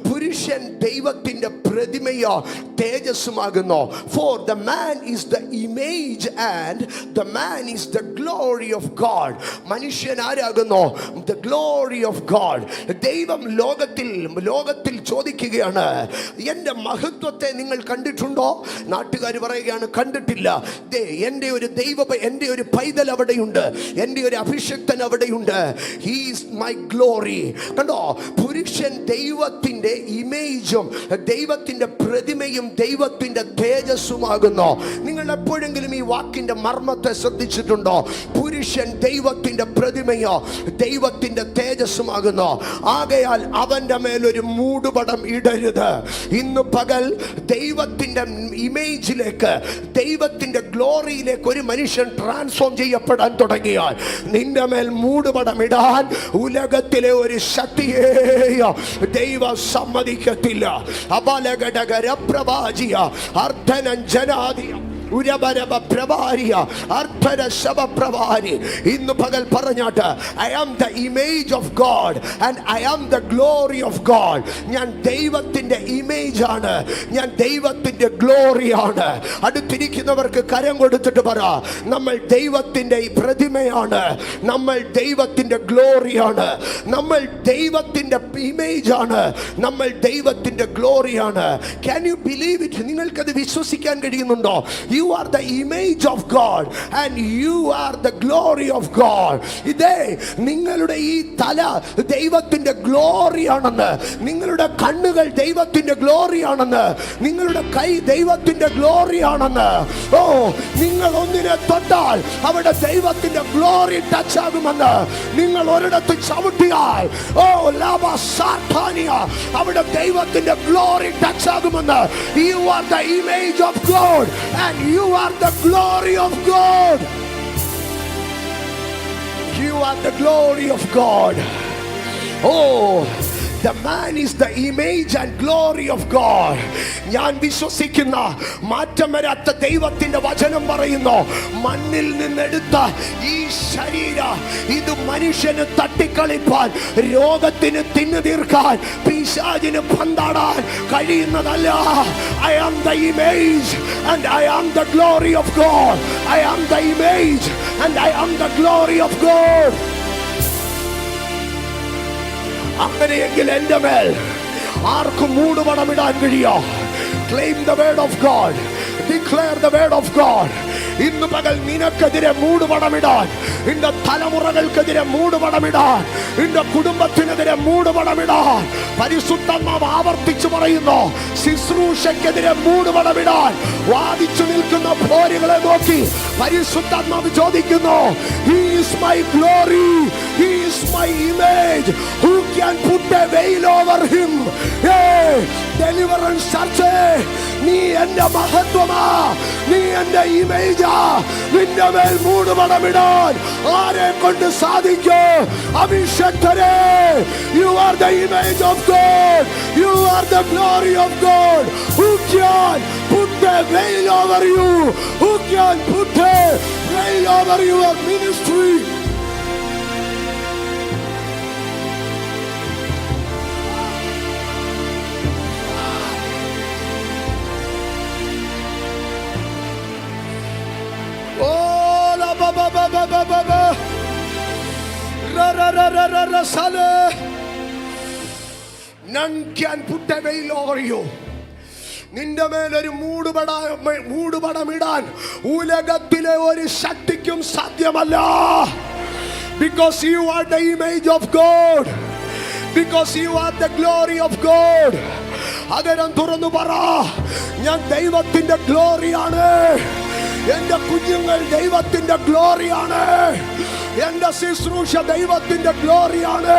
S1: പുരുഷൻ ദൈവത്തിൻ്റെ പ്രതിമയോ തേജസ്സുമാകുന്നു. For the man is the image and the man is the glory of God. മനുഷ്യൻ ആരാകുന്നു? The glory of God. ദൈവം ലോകത്തിൽ ചോദിക്കുകയാണ്, എൻ്റെ മഹത്വത്തെ നിങ്ങൾ നിങ്ങൾ കണ്ടിട്ടുണ്ടോ? നാട്ടുകാർ പറയുകയാണ് കണ്ടിട്ടില്ല. എൻ്റെ ഒരു പൈതൽ അവിടെയുണ്ട്, എൻ്റെ ഒരു അഭിഷക്തൻ അവിടെയുണ്ട്. He is my glory. കണ്ടോ, പുരുഷൻ ദൈവത്തിൻ്റെ ഇമേജും ദൈവത്തിൻ്റെ പ്രതിമയും ദൈവത്തിൻ്റെ തേജസ്സുമാകുന്നു. നിങ്ങൾ എപ്പോഴെങ്കിലും ഈ വാക്കിൻ്റെ മർമ്മത്തെ ശ്രദ്ധിച്ചിട്ടുണ്ടോ? പുരുഷൻ ദൈവത്തിൻ്റെ പ്രതിമയോ ദൈവത്തിൻ്റെ തേജസ്സുമാകുന്നു. ആകയാൽ അവൻ്റെ മേലൊരു മൂടുപടം ഇടരുത്. ഇന്ന് പകൽ ദൈവത്തിൻ്റെ ഇമേജിലേക്ക്, ദൈവത്തിൻ്റെ ഗ്ലോറിയിലേക്ക് ഒരു മനുഷ്യൻ ട്രാൻസ്ഫോം ചെയ്യപ്പെടാൻ തുടങ്ങിയാൽ നിന്റെ മേൽ മൂടുപടം ഇടാൻ ഉലകത്തിലെ ഒരു ശക്തിയെയോ ദൈവം സമ്മതിക്കത്തില്ല. അപലഘടകര പ്രവാചിയ അർദ്ധനഞ്ജനാദിയ ഇന്ന് പകൽ പറഞ്ഞാട്ട്, I am the image of God and I am the glory of God. ഞാൻ ദൈവത്തിന്റെ ഇമേജ് ആണ്, ഞാൻ ദൈവത്തിന്റെ ഗ്ലോറിയാണ്. അടുത്തിരിക്കുന്നവർക്ക് കരം കൊടുത്തിട്ട് പറ, നമ്മൾ ദൈവത്തിന്റെ പ്രതിമയാണ്, നമ്മൾ ദൈവത്തിന്റെ ഗ്ലോറിയാണ്, നമ്മൾ ദൈവത്തിന്റെ ഇമേജ് ആണ്, നമ്മൾ ദൈവത്തിന്റെ ഗ്ലോറിയാണ്. Can you believe it? നിങ്ങൾക്കത് വിശ്വസിക്കാൻ കഴിയുന്നുണ്ടോ? You are the image of God and you are the glory of God. ഇതേ നിങ്ങളുടെ ഈ തല ദൈവത്തിന്റെ ഗ്ലോറിയാണെന്ന്, നിങ്ങളുടെ കണ്ണുകൾ ദൈവത്തിന്റെ ഗ്ലോറിയാണെന്ന്, നിങ്ങളുടെ കൈ ദൈവത്തിന്റെ ഗ്ലോറിയാണെന്ന്. ഓ, നിങ്ങൾ ഒന്നിനെ തൊട്ടാൽ അവിടെ ദൈവത്തിന്റെ ഗ്ലോറി ടച്ച് ആകുമെന്ന്. നിങ്ങൾ ഒരിടത്ത് ചവിട്ടിയാൽ അവിടെ ദൈവത്തിന്റെ ഗ്ലോറി ടച്ച് ആകുമെന്ന്. You are the image of God and you are the glory of God. You are the glory of God. Oh, the man is the image and glory of God. ഞാൻ വിശ്വസിക്കുന്ന മാറ്റം വരാത്ത ദൈവത്തിന്റെ വചനം പറയുന്നു, മണ്ണിൽ നിന്നെടുത്ത ഈ ശരീരം ഇത് മനുഷ്യന് തട്ടിക്കളിപ്പാൻ, രോഗത്തിന് തിന്നു തീർക്കാൻ, പിശാചിന് പന്താടാൻ കഴിയുന്നതല്ല. I am the image and I am the glory of God. I am the image and I am the glory of God. അങ്ങനെയെങ്കിൽ എൻ്റെ മേൽ ആർക്കും മൂടുപടമിടാൻ കഴിയോ? Claim the word of God. Declare the word of God. ഇന്ന് പകൽ നിനക്കെതിരെ മൂടുപടമിടാൻ, നിന്റെ തലമുറകൾക്കെതിരെ മൂടുപടമിടാൻ, നിന്റെ കുടുംബത്തിനെതിരെ മൂടുപടമിടാൻ പരിശുദ്ധാത്മാവ് ആവർത്തിച്ചു പറയുന്നു. ശുശ്രൂഷയ്ക്കെതിരെ മൂടുപടമിടാൻ വാദിച്ചു നിൽക്കുന്ന പോരുകളെ നോക്കി പരിശുദ്ധാത്മാവ് ചോദിക്കുന്നു, He is my glory, He is my image. Who can put a veil over him? Hey, deliverance church, നീ എന്റെ മഹത്വമാ, നീ എന്റെ ഇമേജാ. നിന്റെ മേൽ മൂടുപടമിടാൻ ആരെ കൊണ്ട് സാധിക്കും? അഭിഷേക്തരെ, you are the image of God, you are the glory of God. Who can put a veil over you? Who can put a veil over your ministry? None can put a veil over you. നിന്റെ മേലൊരു മൂടുപടമിടാൻ ഉലകത്തിലെ ഒരു ശക്തിക്കും സാധ്യമല്ല. Because you are the image of God, because you are the glory of God. അതരം തുറന്നു പറ, ഞാൻ ദൈവത്തിന്റെ ഗ്ലോറിയാണ്. എന്റെ കുഞ്ഞുങ്ങൾ ദൈവത്തിന്റെ ഗ്ലോറിയാണ്. എന്റെ ശുശ്രൂഷ ദൈവത്തിന്റെ ഗ്ലോറിയാണ്.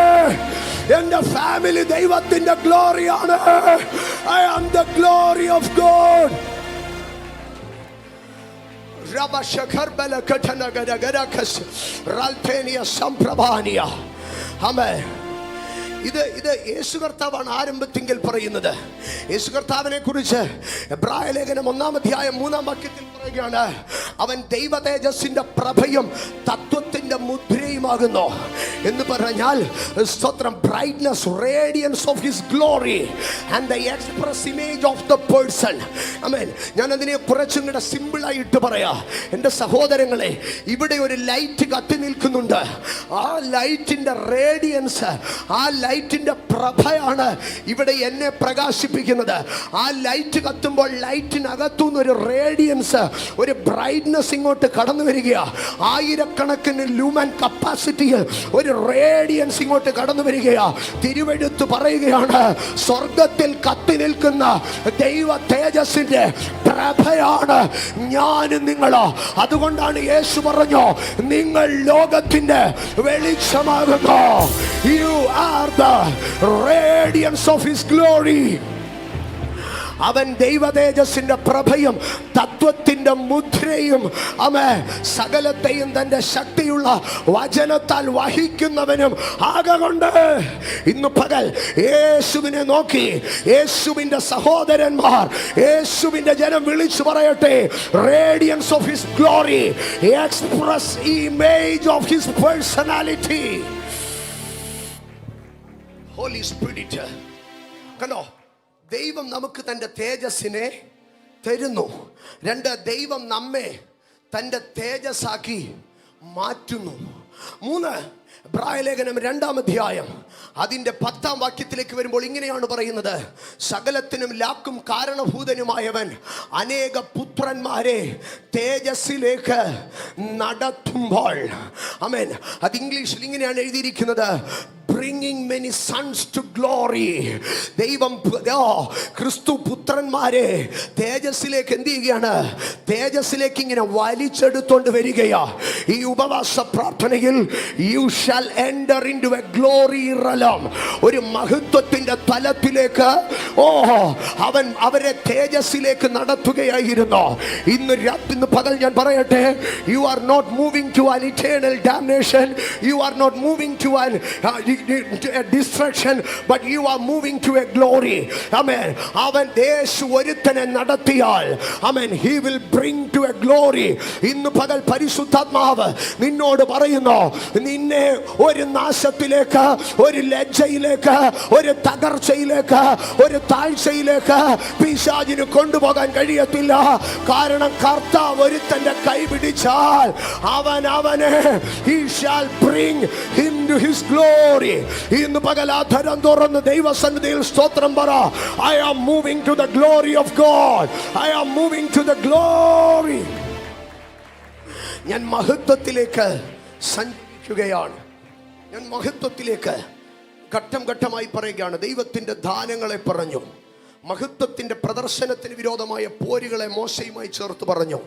S1: എന്റെ ഫാമിലി ദൈവത്തിന്റെ ഗ്ലോറിയാണ്. I am the glory of God. Amen. ഇത് യേശു കർത്താവാണ് ആരംഭത്തിങ്കിൽ പറയുന്നത്. യേശു കർത്താവിനെ കുറിച്ച് എബ്രായ ലേഖനം 1-ാം അധ്യായം 3-ാം വാക്യത്തിൽ പറയുകയാണ്, അവൻ ദൈവ തേജസ്സിന്റെ പ്രഭയും തത്വത്തിന്റെ ദൈവത്തിന്റെ മുദ്രയുമാകുന്നു എന്ന് പറഞ്ഞാൽ സ്തോത്രം, brightness, radiance of his glory and the express image of the person. ആമേൻ. ഞാൻ അതിനെ കുറച്ചും കൂടെ സിമ്പിളായിട്ട് പറയാ. എൻ്റെ സഹോദരങ്ങളെ, ഇവിടെ ഒരു ലൈറ്റ് കത്തി നിൽക്കുന്നുണ്ട്. ആ ലൈറ്റിന്റെ റേഡിയൻസ്, ആ ലൈറ്റിന്റെ പ്രഭയാണ് ഇവിടെ എന്നെ പ്രകാശിപ്പിക്കുന്നത്. ആ ലൈറ്റ് കത്തുമ്പോൾ ലൈറ്റിനകത്തുനിന്ന് ഒരു റേഡിയൻസ്, ഒരു ബ്രൈറ്റ്നസ് ഇങ്ങോട്ട് കടന്നു വരികയാ. ആയിരക്കണക്കിന് ലൂമൻ കപ്പാസിറ്റിയിൽ ഒരു റേഡിയൻസ് ഇങ്ങോട്ട് കടന്നു വരികയാ. തിരുവെഴുത്ത് പറയുകയാണ്, സ്വർഗത്തിൽ കത്തി നിൽക്കുന്ന ദൈവ തേജസ്സിന്റെ പ്രഭയാണ് ഞാനും നിങ്ങളോ. അതുകൊണ്ടാണ് യേശു പറഞ്ഞു, നിങ്ങൾ ലോകത്തിന്റെ വെളിച്ചമാകുന്നു. You are the radiance of his glory. അവൻ ദൈവ തേജസ്സിന്റെ പ്രഭയും തത്വത്തിന്റെ മുദ്രയും സകലത്തെയും തന്റെ ശക്തിയുള്ള വചനത്താൽ വഹിക്കുന്നവനും ആകൊണ്ട് ഇന്ന് പകൽ യേശുവിനെ നോക്കി യേശുവിന്റെ സഹോദരന്മാർ, യേശുവിന്റെ ജനം വിളിച്ചു പറയട്ടെ, radiance of his glory, express image of his personality. Holy Spirit. കണ്ടോ, ദൈവം നമുക്ക് തൻ്റെ തേജസ്സിനെ തരുന്നു. രണ്ട്, ദൈവം നമ്മെ തൻ്റെ തേജസ്സാക്കി മാറ്റുന്നു. മൂന്ന്, എബ്രായലേഖനം 2-ാം അധ്യായം അതിൻ്റെ 10-ാം വാക്യത്തിലേക്ക് വരുമ്പോൾ ഇങ്ങനെയാണ് പറയുന്നത്, സകലത്തിനും ലാക്കും കാരണഭൂതനുമായവൻ അനേക പുത്രന്മാരെ തേജസ്സിലേക്ക് നടത്തുമ്പോൾ. ആമേൻ. അത് ഇംഗ്ലീഷിൽ ഇങ്ങനെയാണ് എഴുതിയിരിക്കുന്നത്, bringing many sons to glory. ദൈവം ക്രിസ്തു പുത്രന്മാരെ തേജസ്സിലേക്ക് എന്ത് ചെയ്യുകയാണ്? തേജസ്സിലേക്ക് ഇങ്ങനെ വലിച്ചെടുത്തോണ്ട് വരികയാ. ഈ ഉപവാസ പ്രാർത്ഥനയിൽ you shall enter into a glory realm, ഒരു മഹത്വത്തിന്റെ തലത്തിലേക്ക് അവൻ അവരെ തേജസ്സിലേക്ക് നടത്തുകയായിരുന്നു. ഇന്ന് പകൽ ഞാൻ പറയട്ടെ, you are not moving to an eternal damnation, you are not moving to a destruction, but you are moving to a glory. Amen. അവൻ യേശു ഒരുത്തനെ നടത്തിയാൽ, amen, he will bring to a glory. ഇന്ന് പകൽ പരിശുദ്ധാത്മാവ് നിന്നോട് പറയുന്നു, നിന്നെ ഒരു നാശത്തിലേക്ക്, ഒരു ലജ്ജയിലേക്ക്, ഒരു തകർച്ചയിലേക്ക്, ഒരു താഴ്ചയിലേക്ക് പിശാചിന് കൊണ്ടുപോകാൻ കഴിയത്തില്ല. കാരണം കർത്താവ് ഒരുത്തന്റെ കൈ പിടിച്ചാൽ അവനെ he shall bring him to his glory. ഇന്ന് പകൽ ആധരം തുറന്ന് ദൈവസന്നിധിയിൽ സ്തോത്രം പറ. I am moving to the glory of God. I am moving to the glory. ഞാൻ മഹത്വത്തിലേക്ക് സഞ്ചരിക്കുകയാണ്. ഞാൻ മഹത്വത്തിലേക്ക് ഘട്ടം ഘട്ടമായി പറയുകയാണ്. ദൈവത്തിന്റെ ദാനങ്ങളെ പറഞ്ഞു, മഹത്വത്തിന്റെ പ്രദർശനത്തിന് വിരോധമായ പോരുകളെ മോശയുമായി ചേർത്ത് പറഞ്ഞു.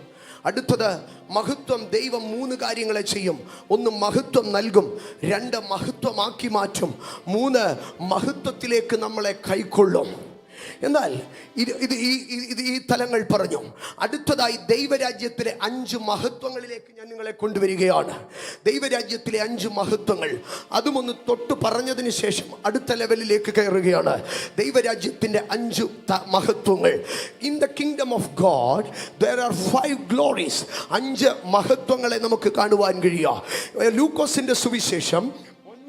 S1: അടുത്തത്, മഹത്വം ദൈവം 3 കാര്യങ്ങളെ ചെയ്യും. 1, മഹത്വം നൽകും. 2, മഹത്വമാക്കി മാറ്റും. 3, മഹത്വത്തിലേക്ക് നമ്മളെ കൈക്കൊള്ളും. എന്നാൽ ഈ തലങ്ങൾ പറഞ്ഞു. അടുത്തതായി ദൈവരാജ്യത്തിലെ 5 മഹത്വങ്ങളിലേക്ക് ഞാൻ നിങ്ങളെ കൊണ്ടുവരികയാണ്. ദൈവരാജ്യത്തിലെ 5 മഹത്വങ്ങൾ, അതും ഒന്ന് തൊട്ട് പറഞ്ഞതിന് ശേഷം അടുത്ത ലെവലിലേക്ക് കയറുകയാണ്. ദൈവരാജ്യത്തിൻ്റെ 5 മഹത്വങ്ങൾ. In the kingdom of God there are 5 glories. 5 മഹത്വങ്ങളെ നമുക്ക് കാണുവാൻ കഴിയുക. ലൂക്കോസിന്റെ സുവിശേഷം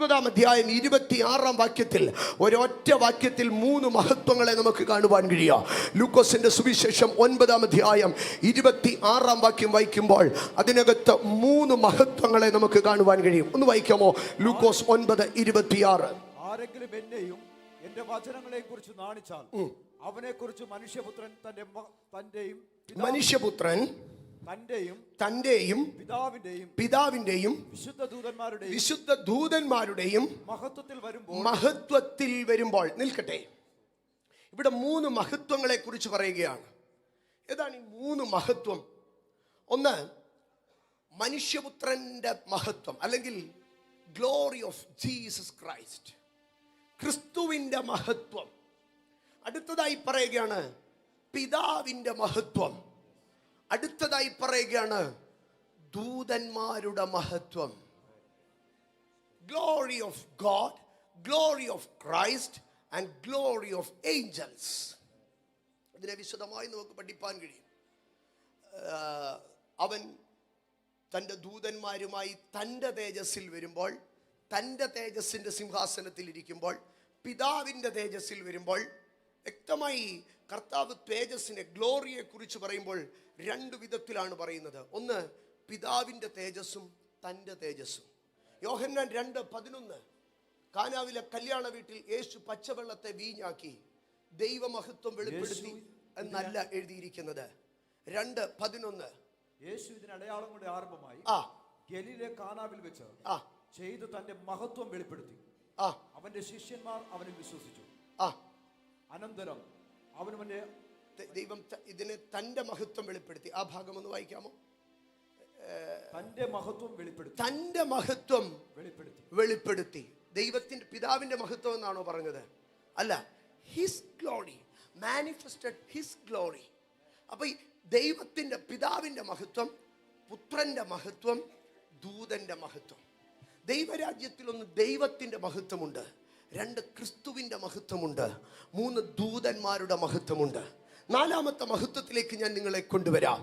S1: 9-ാം അധ്യായം 26-ാം വാക്യത്തിൽ ഒരൊറ്റ വാക്യത്തിൽ 3 മഹത്വങ്ങളെ നമുക്ക് കാണുവാൻ കഴിയുക. ലൂക്കോസിന്റെ സുവിശേഷം 9-ാം അധ്യായം 26-ാം വാക്യം വായിക്കുമ്പോൾ അതിനകത്ത് 3 മഹത്വങ്ങളെ നമുക്ക് കാണുവാൻ കഴിയും. ഒന്ന് വായിക്കാമോ? ലൂക്കോസ് 9:26.
S2: ആരെങ്കിലും എന്നെയും എന്റെ വചനങ്ങളെ കുറിച്ച് നാണിച്ചാൽ അവനെ കുറിച്ച് മനുഷ്യപുത്രൻ തന്റെയും പിതാവിന്റെയും വിശുദ്ധ ദൂതന്മാരുടെയും മഹത്വത്തിൽ വരുമ്പോൾ. നിൽക്കട്ടെ, ഇവിടെ 3 മഹത്വങ്ങളെ കുറിച്ച് പറയുകയാണ്. ഏതാണ് ഈ 3 മഹത്വം? ഒന്ന്, മനുഷ്യപുത്രന്റെ മഹത്വം, അല്ലെങ്കിൽ ഗ്ലോറി ഓഫ് ജീസസ് ക്രൈസ്റ്റ്, ക്രിസ്തുവിന്റെ മഹത്വം. അടുത്തതായി പറയുകയാണ് പിതാവിന്റെ മഹത്വം. അടുത്തതായി പറയുകയാണ് ദൂതന്മാരുടെ മഹത്വം. Glory of God, glory of Christ and glory of angels. ഇതിനെ വിശദമായി നമുക്ക് പഠിപ്പാൻ കഴിയും. അവൻ
S1: തൻ്റെ ദൂതന്മാരുമായി തൻ്റെ തേജസ്സിൽ വരുമ്പോൾ, തൻ്റെ തേജസ്സിൻ്റെ സിംഹാസനത്തിൽ ഇരിക്കുമ്പോൾ, പിതാവിൻ്റെ തേജസ്സിൽ വരുമ്പോൾ, വ്യക്തമായി കർത്താവ് തേജസ്സിനെ, ഗ്ലോറിയെ കുറിച്ച് പറയുമ്പോൾ രണ്ട് വിധത്തിലാണ് പറയുന്നത്. ഒന്ന്, പിതാവിൻ്റെ തേജസ്സും തൻ്റെ തേജസ്സും. യോഹന്നാൻ 2:11, കാനാവിലെ കല്യാണ വീട്ടിൽ യേശു പച്ചവെള്ളത്തെ വീഞ്ഞാക്കി ദൈവമഹത്വം വെളിപ്പെടുത്തി എന്നല്ല എഴുതിയിരിക്കുന്നത്. 2:11
S2: യേശു ഇതിന് അടയാളം കൊണ്ട് ആരംഭമായി ഗലീലെ കാനാവിൽ വെച്ച് ചെയ്ത് തന്റെ മഹത്വം വെളിപ്പെടുത്തി. അവന്റെ ശിഷ്യന്മാർ അവനിൽ വിശ്വസിച്ചു. അനന്തരം അവന്
S1: ദൈവം ഇതിനെ തന്റെ മഹത്വം വെളിപ്പെടുത്തി. ആ ഭാഗം ഒന്ന് വായിക്കാമോ?
S2: തന്റെ മഹത്വം വെളിപ്പെടുത്തി.
S1: തന്റെ മഹത്വം വെളിപ്പെടുത്തി. ദൈവത്തിന്റെ പിതാവിന്റെ മഹത്വം എന്നാണോ പറഞ്ഞത്? അല്ല, his glory manifested his glory. അപ്പൊ ഈ ദൈവത്തിന്റെ പിതാവിന്റെ മഹത്വം, പുത്രന്റെ മഹത്വം, ദൂതന്റെ മഹത്വം. ദൈവരാജ്യത്തിലൊന്ന് ദൈവത്തിന്റെ മഹത്വമുണ്ട്, 2 ക്രിസ്തുവിന്റെ മഹത്വമുണ്ട്, 3 ദൂതന്മാരുടെ മഹത്വമുണ്ട്. 4ാമത്തെ മഹത്വത്തിലേക്ക് ഞാൻ നിങ്ങളെ കൊണ്ടുവരാം.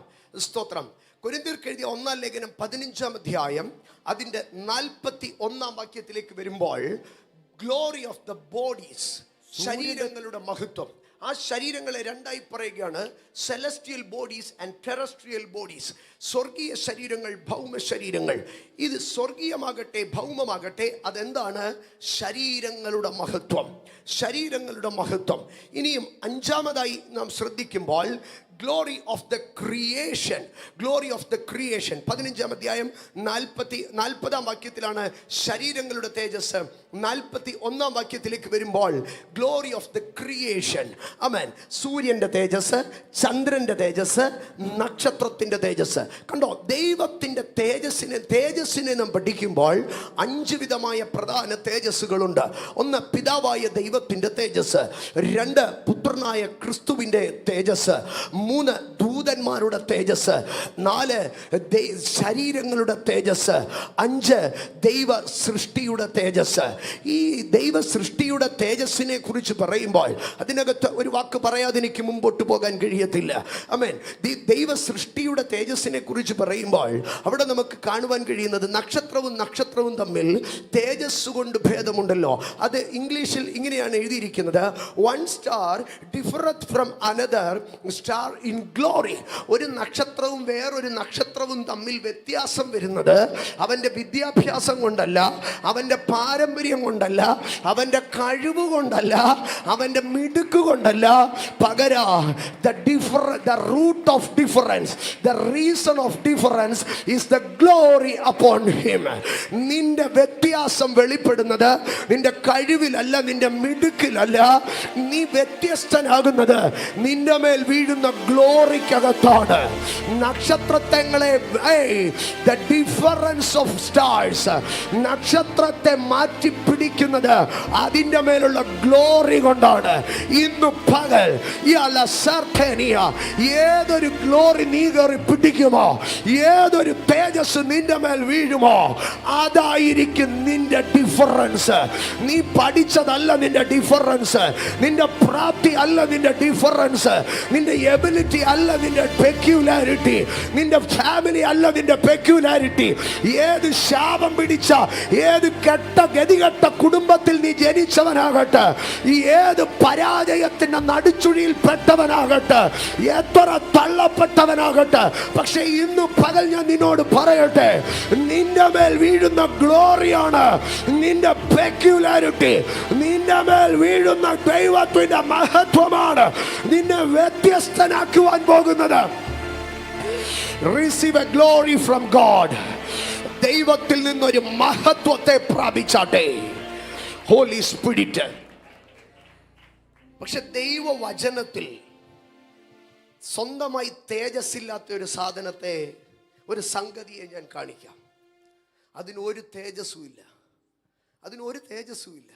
S1: സ്തോത്രം. കൊരിന്ത്യർക്ക് എഴുതിയ 1-ാം ലേഖനം 15-ാം അധ്യായം അതിൻ്റെ 41-ാം വാക്യത്തിലേക്ക് വരുമ്പോൾ, ഗ്ലോറി ഓഫ് ദ ബോഡീസ്, ശരീരങ്ങളുടെ മഹത്വം. ആ ശരീരങ്ങളെ രണ്ടായി പറയുകയാണ്, celestial bodies and terrestrial bodies. സ്വർഗീയ ശരീരങ്ങൾ, ഭൗമ ശരീരങ്ങൾ. ഇത് സ്വർഗീയമാകട്ടെ ഭൗമമാകട്ടെ, അതെന്താണ്? ശരീരങ്ങളുടെ മഹത്വം, ശരീരങ്ങളുടെ മഹത്വം. ഇനിയും 5ാമതായി നാം ശ്രദ്ധിക്കുമ്പോൾ, glory of the creation, glory of the creation. 15-ാം അധ്യായം 40-ാം വാക്യത്തിലാണ് ശരീരങ്ങളുടെ തേജസ്. 41-ാം വാക്യത്തിലേക്ക് വരുമ്പോൾ ഗ്ലോറി ഓഫ് ദ ക്രിയേഷൻ. ആമേൻ. സൂര്യന്റെ തേജസ്, ചന്ദ്രന്റെ തേജസ്, നക്ഷത്രത്തിന്റെ തേജസ്. കണ്ടോ, ദൈവത്തിന്റെ തേജസ്സിനെ നാം പഠിക്കുമ്പോൾ 5 വിധമായ പ്രധാന തേജസ്സുകളുണ്ട്. 1, പിതാവായ ദൈവത്തിന്റെ തേജസ്. 2, പുത്രനായ ക്രിസ്തുവിന്റെ തേജസ്. 3, ദൂതന്മാരുടെ തേജസ്. 4, ശരീരങ്ങളുടെ തേജസ്. 5, ദൈവ സൃഷ്ടിയുടെ തേജസ്. ഈ ദൈവ സൃഷ്ടിയുടെ തേജസ്സിനെ കുറിച്ച് പറയുമ്പോൾ അതിനകത്ത് ഒരു വാക്ക് പറയാതെ എനിക്ക് മുമ്പോട്ട് പോകാൻ കഴിയത്തില്ല. ആമേൻ. ദൈവ സൃഷ്ടിയുടെ തേജസ്സിനെ കുറിച്ച് പറയുമ്പോൾ അവിടെ നമുക്ക് കാണുവാൻ കഴിയുന്നത്, നക്ഷത്രവും തമ്മിൽ തേജസ് കൊണ്ട് ഭേദമുണ്ടല്ലോ. അത് ഇംഗ്ലീഷിൽ ഇങ്ങനെയാണ് എഴുതിയിരിക്കുന്നത്, 1 star differeth from another star in glory. ഒരു നക്ഷത്രവും വേറൊരു നക്ഷത്രവും തമ്മിൽ വ്യത്യാസം വരുന്നത് അവന്റെ വിദ്യാഭ്യാസം കൊണ്ടല്ല, അവന്റെ പാരമ്പര്യം കൊണ്ടല്ല, അവന്റെ കഴിവ് കൊണ്ടല്ല, അവന്റെ മിടുക്ക് കൊണ്ടല്ല. പകരം the root of difference, the reason of difference is the glory upon him. നിന്റെ വ്യത്യാസം വെളിപ്പെടുന്നത് നിന്റെ കഴിവിലല്ല, നിന്റെ മിടുക്കിലല്ല. നീ വ്യത്യസ്തനാകുന്നത് നിന്റെ മേൽ വീഴുന്ന ഗ്ലോറിക്കകത്താണ്. നക്ഷത്രങ്ങളെ, the difference of stars, നക്ഷത്രത്തെ മാറ്റി പിടിക്കുന്നത് അതിന്റെ മേലുള്ള ഗ്ലോറി കൊണ്ടാണ്. ഇന്ന് പകൽ ഏതൊരു ഗ്ലോറി നീ കയറി പിടിക്കുമോ, ഏതൊരു തേജസ് നിന്റെ മേൽ വീഴുമോ, അതായിരിക്കും നിന്റെ ഡിഫറൻസ്. നീ പഠിച്ചതല്ല നിന്റെ ഡിഫറൻസ്, നിന്റെ പ്രാപ്തി അല്ല നിന്റെ ഡിഫറൻസ്, നിന്റെ എബിലിറ്റി അല്ല നിന്റെ പെക്യുലാരിറ്റി, നിന്റെ ഫാമിലി അല്ല നിന്റെ പെക്യുലാരിറ്റി. ഏത് ശാപം പിടിച്ച, ഏത് ഗതികെട്ട കുടുംബത്തിൽ നീ ജനിച്ചവനാകട്ടെ, ഏത് പരാജയത്തിന്റെ നടുച്ചുഴിയിൽ പെട്ടവനാകട്ടെ, എത്ര തള്ളപ്പെട്ടവനാകട്ടെ, പക്ഷെ ഇന്ന് പകൽ ഞാൻ നിന്നോട് പറയട്ടെ, നിന്റെ മേൽ വീഴുന്ന ഗ്ലോറിയാണ് നിന്റെ പെക്യുലാരിറ്റി. നിന്റെ മേൽ വീഴുന്ന ദൈവത്തിന്റെ മഹത്വമാണ് നിന്നെ വ്യത്യസ്തനാക്കുവാൻ പോകുന്നത്. Receive a glory from God. ദൈവത്തിൽ നിന്നൊരു മഹത്വത്തെ പ്രാപിച്ചാട്ടെ ഹോളി സ്പിരിറ്റ്. പക്ഷെ ദൈവവചനത്തിൽ സ്വന്തമായി തേജസ്സില്ലാത്ത ഒരു സാധനത്തെ, ഒരു സംഗതിയെ ഞാൻ കാണിക്കാം. അതിനൊരു തേജസ്സുമില്ല, അതിനൊരു തേജസ്സുമില്ല.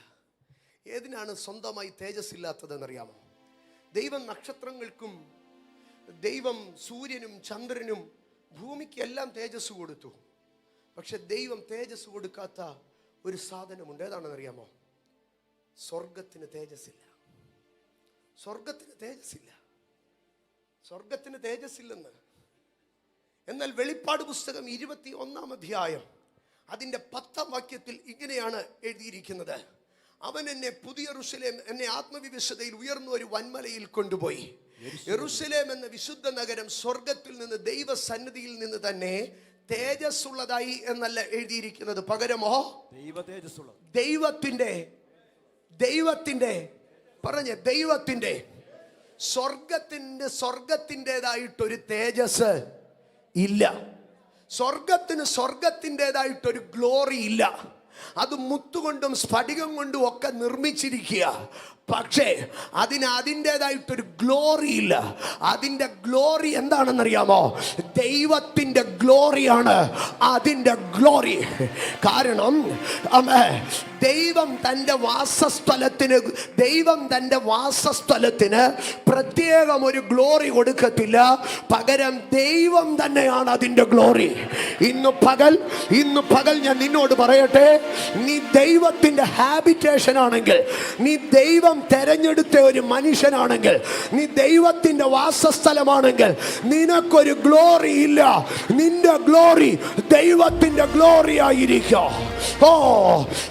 S1: ഏതിനാണ് സ്വന്തമായി തേജസ്സില്ലാത്തതെന്നറിയാമോ? ദൈവം നക്ഷത്രങ്ങൾക്കും ദൈവം സൂര്യനും ചന്ദ്രനും ഭൂമിക്ക് എല്ലാം തേജസ് കൊടുത്തു. പക്ഷെ ദൈവം തേജസ് കൊടുക്കാത്ത ഒരു സാധനമുണ്ട്. ഏതാണെന്നറിയാമോ? സ്വർഗത്തിന് തേജസ്സില്ല. സ്വർഗത്തിന് തേജസ്സില്ല. സ്വർഗത്തിന് തേജസ്സില്ലെന്ന് എന്നാൽ വെളിപ്പാട് പുസ്തകം 21 അധ്യായം അതിൻ്റെ 10 വാക്യത്തിൽ ഇങ്ങനെയാണ് എഴുതിയിരിക്കുന്നത്. അവൻ എന്നെ പുതിയ യെരൂശലേം, എന്നെ ആത്മവിവശതയിൽ ഉയർന്ന ഒരു വൻമലയിൽ കൊണ്ടുപോയി. യെരൂശലേം എന്ന വിശുദ്ധ നഗരം സ്വർഗത്തിൽ നിന്ന് ദൈവസന്നിധിയിൽ നിന്ന് തന്നെ തേജസ്സുള്ളതായി എന്നല്ല എഴുതിയിരിക്കുന്നത്. പകരമോ ദൈവത്തിന്റെ സ്വർഗത്തിൻ്റെതായിട്ടൊരു തേജസ് ഇല്ല. സ്വർഗത്തിൻ്റെതായിട്ടൊരു ഗ്ലോറി ഇല്ല. അത് മുത്തുകൊണ്ടും സ്ഫടികം കൊണ്ടും ഒക്കെ നിർമ്മിച്ചിരിക്കുക. പക്ഷേ അതിൻ്റെതായിട്ടൊരു ഗ്ലോറി ഇല്ല. അതിൻ്റെ ഗ്ലോറി എന്താണെന്നറിയാമോ? ദൈവത്തിൻ്റെ ഗ്ലോറിയാണ് അതിൻ്റെ ഗ്ലോറി. കാരണം ദൈവം തൻ്റെ വാസസ്ഥലത്തിന് പ്രത്യേകം ഒരു ഗ്ലോറി കൊടുക്കത്തില്ല. പകരം ദൈവം തന്നെയാണ് അതിൻ്റെ ഗ്ലോറി. ഇന്ന് പകൽ ഞാൻ നിന്നോട് പറയട്ടെ, നീ ദൈവത്തിൻ്റെ ഹാബിറ്റേഷൻ ആണെങ്കിൽ, നീ ദൈവം തെരഞ്ഞെടുത്ത ഒരു മനുഷ്യനാണെങ്കിൽ, നീ ദൈവത്തിൻ്റെ വാസസ്ഥലമാണെങ്കിൽ നിനക്കൊരു ഗ്ലോറി ഇല്ല. നിന്റെ ഗ്ലോറി ദൈവത്തിൻ്റെ ഗ്ലോറി ആയിരിക്കും.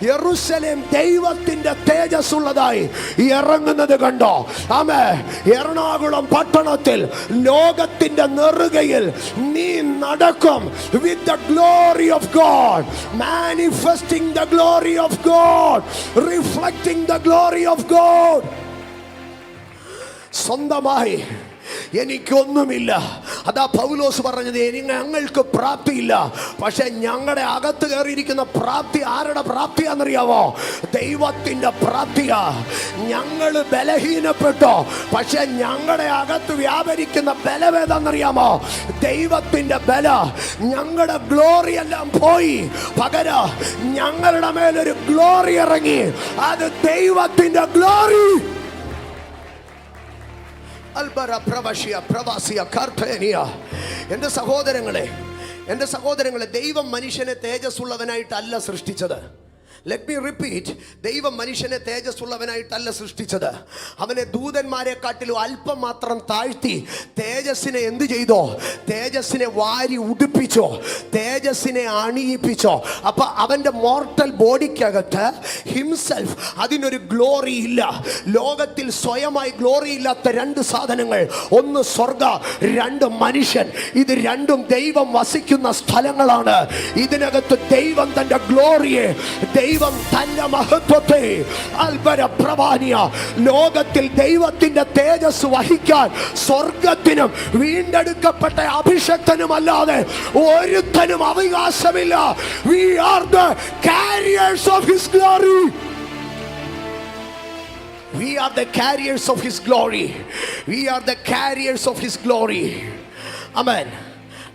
S1: യെരൂശലേം ദൈവത്തിന്റെ തേജസ് ഉള്ളതായി ഇറങ്ങുന്നത് കണ്ടോ? എറണാകുളം പട്ടണത്തിൽ ലോകത്തിന്റെ നെറുകയിൽ നീ നടക്കും. with the glory of God, manifesting the glory of God, reflecting the glory of God. സ്വന്തമായി എനിക്കൊന്നുമില്ല. അതാ പൗലോസ് പറഞ്ഞത്, ഞങ്ങൾക്ക് പ്രാപ്തിയില്ല. പക്ഷെ ഞങ്ങളുടെ അകത്ത് കയറിയിരിക്കുന്ന പ്രാപ്തി ആരുടെ പ്രാപ്തിയാണെന്നറിയാമോ? ദൈവത്തിന്റെ പ്രാപ്തിയാ. ഞങ്ങൾ ബലഹീനപ്പെട്ടോ, പക്ഷെ ഞങ്ങളുടെ അകത്ത് വ്യാപരിക്കുന്ന ബലമേതാണെന്നറിയാമോ? ദൈവത്തിന്റെ ബല. ഞങ്ങളുടെ ഗ്ലോറി എല്ലാം പോയി, പകരം ഞങ്ങളുടെ മേലൊരു ഗ്ലോറി ഇറങ്ങി. അത് ദൈവത്തിന്റെ ഗ്ലോറി. എൻ്റെ സഹോദരങ്ങളെ, ദൈവം മനുഷ്യനെ തേജസ്സുള്ളവനായിട്ടല്ല സൃഷ്ടിച്ചത്. Let me repeat, ദൈവം മനുഷ്യനെ തേജസ്സുള്ളവനായിട്ടല്ല സൃഷ്ടിച്ചത്. അവനെ ദൂതന്മാരെക്കാട്ടിലും അല്പം മാത്രം താഴ്ത്തി തേജസ്സിനെ എന്ത് ചെയ്തോ? തേജസ്സിനെ വാരി ഉടുപ്പിച്ചോ, തേജസ്സിനെ അണിയിപ്പിച്ചോ. അപ്പൊ അവന്റെ മോർട്ടൽ ബോഡിക്കകത്ത് ഹിംസെൽഫ് അതിനൊരു ഗ്ലോറി ഇല്ല. ലോകത്തിൽ സ്വയമായി ഗ്ലോറി ഇല്ലാത്ത രണ്ട് സാധനങ്ങൾ, ഒന്ന് സ്വർഗ, രണ്ട് മനുഷ്യൻ. ഇത് രണ്ടും ദൈവം വസിക്കുന്ന സ്ഥലങ്ങളാണ്. ഇതിനകത്ത് ദൈവം തന്റെ ഗ്ലോറിയെ, ദൈവം തന്റെ മഹത്വത്തെ, ലോകത്തിൽ ദൈവത്തിന്റെ തേജസ് വഹിക്കാൻ സ്വർഗത്തിനും വീണ്ടെടുക്കപ്പെട്ട അഭിഷക്തനുമല്ലാതെ ഒരുത്തനും അവകാശമില്ല. We are the carriers of his glory. We are the carriers of his glory. We are the carriers of his glory. Amen.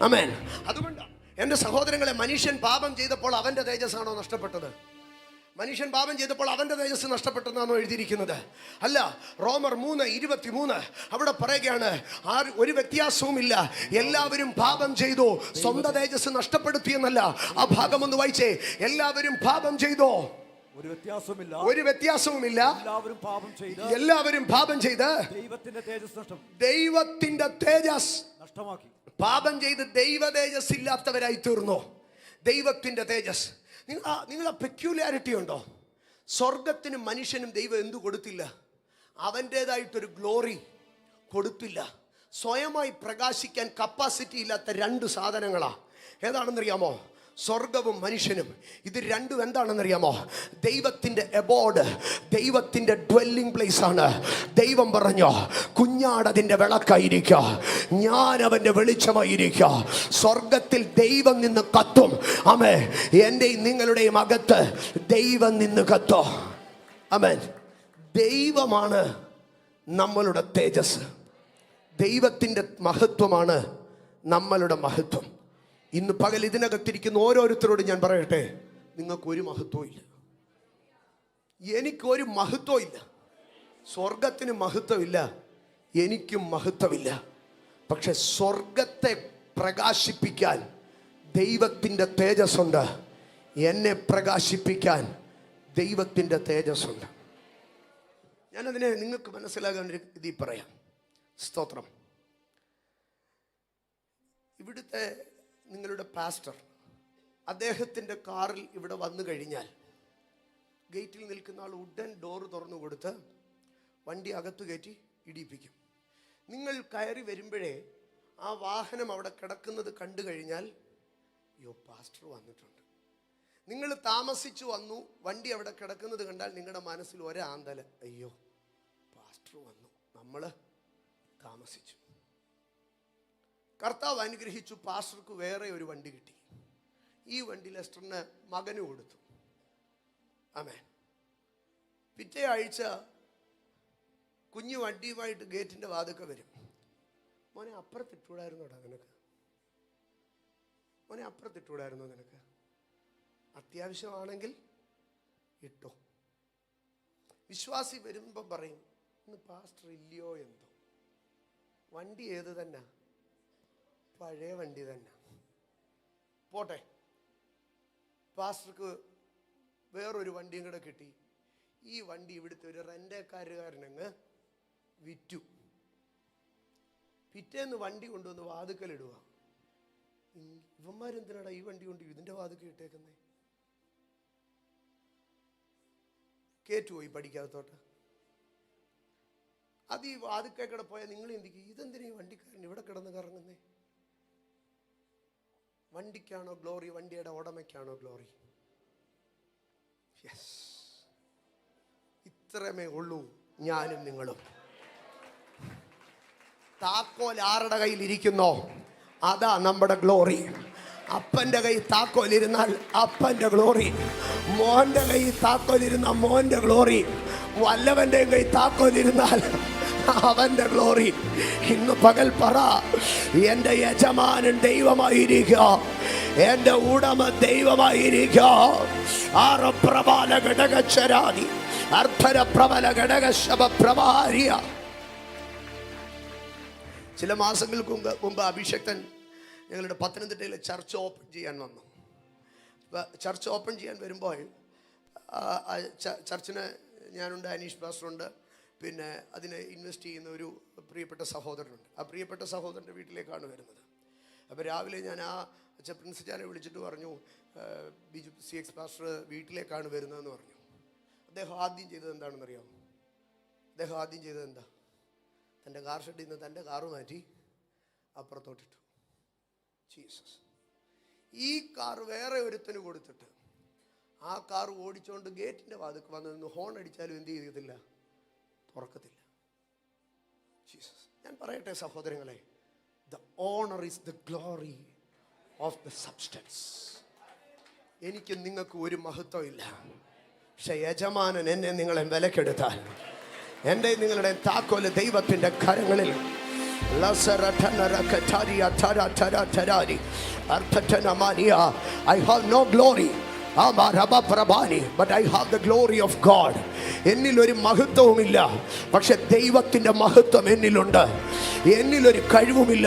S1: Amen. അതുകൊണ്ട് എൻ്റെ സഹോദരങ്ങളെ, മനുഷ്യൻ പാപം ചെയ്തപ്പോൾ അവൻ്റെ തേജസ്സാണോ നഷ്ടപ്പെട്ടത്? മനുഷ്യൻ പാപം ചെയ്തപ്പോൾ അവൻ്റെ തേജസ് നഷ്ടപ്പെട്ടെന്നാണോ എഴുതിയിരിക്കുന്നത്? അല്ല. റോമർ 3:23 അവിടെ പറയുകയാണ്, ഒരു വ്യത്യാസവുമില്ല, എല്ലാവരും പാപം ചെയ്തു, സ്വന്തം തേജസ് നഷ്ടപ്പെടുത്തിയെന്നല്ല. ആ ഭാഗം ഒന്ന് വായിച്ചേ. എല്ലാവരും പാപം ചെയ്തോ, ഒരു വ്യത്യാസവുമില്ല, എല്ലാവരും പാപം ചെയ്ത് ദൈവത്തിന്റെ തേജസ് നഷ്ടമാക്കി. പാപം ചെയ്ത് ദൈവ തേജസ് ഇല്ലാത്തവരായി തീർന്നു. ദൈവത്തിന്റെ തേജസ്. നിങ്ങളെ പെക്യുലാരിറ്റി ഉണ്ടോ? സ്വർഗത്തിനും മനുഷ്യനും ദൈവം എന്തു കൊടുത്തില്ല? അവൻ്റേതായിട്ടൊരു ഗ്ലോറി കൊടുത്തില്ല. സ്വയമായി പ്രകാശിക്കാൻ കപ്പാസിറ്റി ഇല്ലാത്ത രണ്ട് സാധനങ്ങളാ. ഏതാണെന്നറിയാമോ? സ്വർഗവും മനുഷ്യനും. ഇത് രണ്ടും എന്താണെന്നറിയാമോ? ദൈവത്തിൻ്റെ എബോർഡ്, ദൈവത്തിൻ്റെ ഡ്വെല്ലിംഗ് പ്ലേസ് ആണ്. ദൈവം പറഞ്ഞോ, കുഞ്ഞാട് അതിൻ്റെ വിളക്കായിരിക്കുക, ഞാൻ അവൻ്റെ വെളിച്ചമായിരിക്കുക. സ്വർഗത്തിൽ ദൈവം നിന്ന് കത്തും. ആമേൻ. എൻ്റെയും നിങ്ങളുടെയും അകത്ത് ദൈവം നിന്ന് കത്തോ. ആമേൻ. ദൈവമാണ് നമ്മളുടെ തേജസ്. ദൈവത്തിൻ്റെ മഹത്വമാണ് നമ്മളുടെ മഹത്വം. ഇന്ന് പകൽ ഇതിനകത്തിരിക്കുന്ന ഓരോരുത്തരോടും ഞാൻ പറയട്ടെ, നിങ്ങൾക്കൊരു മഹത്വവും ഇല്ല, എനിക്കൊരു മഹത്വം ഇല്ല. സ്വർഗത്തിന് മഹത്വമില്ല, എനിക്കും മഹത്വമില്ല. പക്ഷെ സ്വർഗത്തെ പ്രകാശിപ്പിക്കാൻ ദൈവത്തിൻ്റെ തേജസ്സുണ്ട്. എന്നെ പ്രകാശിപ്പിക്കാൻ ദൈവത്തിൻ്റെ തേജസ്സുണ്ട്. ഞാനതിനെ നിങ്ങൾക്ക് മനസ്സിലാകാൻ ഒരു ഇതിൽ പറയാം. സ്തോത്രം. ഇവിടുത്തെ നിങ്ങളുടെ പാസ്റ്റർ അദ്ദേഹത്തിൻ്റെ കാറിൽ ഇവിടെ വന്നു കഴിഞ്ഞാൽ ഗേറ്റിൽ നിൽക്കുന്ന ആൾ ഉടൻ ഡോറ് തുറന്നു കൊടുത്ത് വണ്ടി അകത്ത് കയറ്റി ഇടിപ്പിക്കും. നിങ്ങൾ കയറി വരുമ്പോഴേ ആ വാഹനം അവിടെ കിടക്കുന്നത് കണ്ടു കഴിഞ്ഞാൽ അയ്യോ പാസ്റ്റർ വന്നിട്ടുണ്ട്. നിങ്ങൾ താമസിച്ചു വന്നു, വണ്ടി അവിടെ കിടക്കുന്നത് കണ്ടാൽ നിങ്ങളുടെ മനസ്സിൽ ഒരാന്തല, അയ്യോ പാസ്റ്റർ വന്നു, നമ്മൾ താമസിച്ചു. കർത്താവ് അനുഗ്രഹിച്ചു, പാസ്റ്റർക്ക് വേറെ ഒരു വണ്ടി കിട്ടി. ഈ വണ്ടി ലെസ്റ്ററിന് മകന് കൊടുത്തു. ആമേൻ. പിറ്റേ ആഴ്ച കുഞ്ഞു വണ്ടിയുമായിട്ട് ഗേറ്റിൻ്റെ വാതിൽക്കൽ വരും. മോനെ അപ്പുറത്തിട്ടൂടായിരുന്നോടാ നിനക്ക്, മോനെ അപ്പുറത്തിട്ടൂടായിരുന്നോ നിനക്ക്, അത്യാവശ്യമാണെങ്കിൽ ഇട്ടോ. വിശ്വാസി വരുമ്പം പറയും ഇന്ന് പാസ്റ്റർ ഇല്ലയോ എന്തോ. വണ്ടി ഏത് തന്നെ? പഴയ വണ്ടി തന്നെ. പോട്ടെ, പാസ്റ്റർക്ക് വേറൊരു വണ്ടിയും കൂടെ കിട്ടി. ഈ വണ്ടി ഇവിടുത്തെ ഒരു റെൻ്റേക്കാരുകാരനങ്ങ് വിറ്റു. പിറ്റേന്ന് വണ്ടി കൊണ്ടുവന്ന് വാതുക്കലിടുക. ഇവന്മാരെന്തിനാടാ ഈ വണ്ടി കൊണ്ട് ഇതിൻ്റെ വാതുക്ക ഇട്ടേക്കുന്നേ? കേറ്റുപോയി പഠിക്കാത്തോട്ട്. അത് ഈ വാതുക്കൽ കൂടെ പോയാൽ നിങ്ങൾ ചിന്തിക്കും ഇതെന്തിനാ ഈ വണ്ടിക്കാരൻ ഇവിടെ കിടന്ന് കറങ്ങുന്നേ? വണ്ടിക്കാണോ ഗ്ലോറി? വണ്ടിയുടെ ഉടമയ്ക്കാണോ ഗ്ലോറി? യെസ്, ഇത്രമേ ഉള്ളൂ ഞാനും നിങ്ങളും. താക്കോൽ ആരുടെ കയ്യിൽ ഇരിക്കുന്നോ അതാ നമ്മുടെ ഗ്ലോറി. അപ്പൻ്റെ കൈ താക്കോലിരുന്നാൽ അപ്പൻ്റെ ഗ്ലോറി, മോൻ്റെ കൈ താക്കോലിരുന്ന മോൻ്റെ ഗ്ലോറി, വല്ലവൻ്റെ കൈ താക്കോലിരുന്നാൽ അവൻ്റെ ഗ്ലോറി. ഇന്ന് പകൽ പറ, എൻ്റെ യജമാനൻ ദൈവമായിരിക്കുക, എൻ്റെ ഉടമ ദൈവമായിരിക്കുക. ആറ് പ്രബല ഘടകച്ചരാതി അർദ്ധര പ്രബല ഘടകശബ പ്രഭാരിയ. ചില മാസങ്ങൾക്ക് മുമ്പ് അഭിഷക്തൻ ഞങ്ങളുടെ പത്തനംതിട്ടയിലെ ചർച്ച് ഓപ്പൺ ചെയ്യാൻ വന്നു. ചർച്ച് ഓപ്പൺ ചെയ്യാൻ വരുമ്പോൾ ചർച്ചിന് ഞാനുണ്ട്, അനീഷ് പാസ്റ്ററുണ്ട്, പിന്നെ അതിനെ ഇൻവെസ്റ്റ് ചെയ്യുന്ന ഒരു പ്രിയപ്പെട്ട സഹോദരനുണ്ട്. ആ പ്രിയപ്പെട്ട സഹോദരൻ്റെ വീട്ടിലേക്കാണ് വരുന്നത്. അപ്പോൾ രാവിലെ ഞാൻ ആ പ്രിൻസിച്ചാനെ വിളിച്ചിട്ട് പറഞ്ഞു, ബിജു CX പാസ്റ്റർ വീട്ടിലേക്കാണ് വരുന്നതെന്ന് പറഞ്ഞു. അദ്ദേഹം ആദ്യം ചെയ്തത് എന്താണെന്നറിയാമോ? അദ്ദേഹം ആദ്യം ചെയ്തത് എന്താ? തൻ്റെ കാർ ഷെഡിൽ നിന്ന് തൻ്റെ കാറ് മാറ്റി അപ്പുറത്തോട്ടിട്ടു. ജീസസ്. ഈ കാർ വേറെ ഒരുത്തന് കൊടുത്തിട്ട് ആ കാർ ഓടിച്ചുകൊണ്ട് ഗേറ്റിൻ്റെ വാതിൽക്ക് വന്ന് നിന്ന് ഹോൺ അടിച്ചാലും എന്ത് ചെയ്യത്തില്ല, തുറക്കത്തില്ല. ജീസസ്. ഞാൻ പറയട്ടെ സഹോദരങ്ങളെ, the honour is the glory of the substance. എനിക്ക് നിങ്ങൾക്ക് ഒരു മഹത്വം ഇല്ല, പക്ഷെ യജമാനൻ എന്നെ നിങ്ങളെ വിലക്കെടുത്താൽ എൻ്റെ നിങ്ങളുടെ താക്കോല് ദൈവത്തിൻ്റെ കരങ്ങളിൽ. I have no glory, but I have the glory of God. എന്നിലൊരു മഹത്വവുമില്ല, പക്ഷെ ദൈവത്തിൻ്റെ മഹത്വം എന്നിലുണ്ട്. എന്നിലൊരു കഴിവുമില്ല,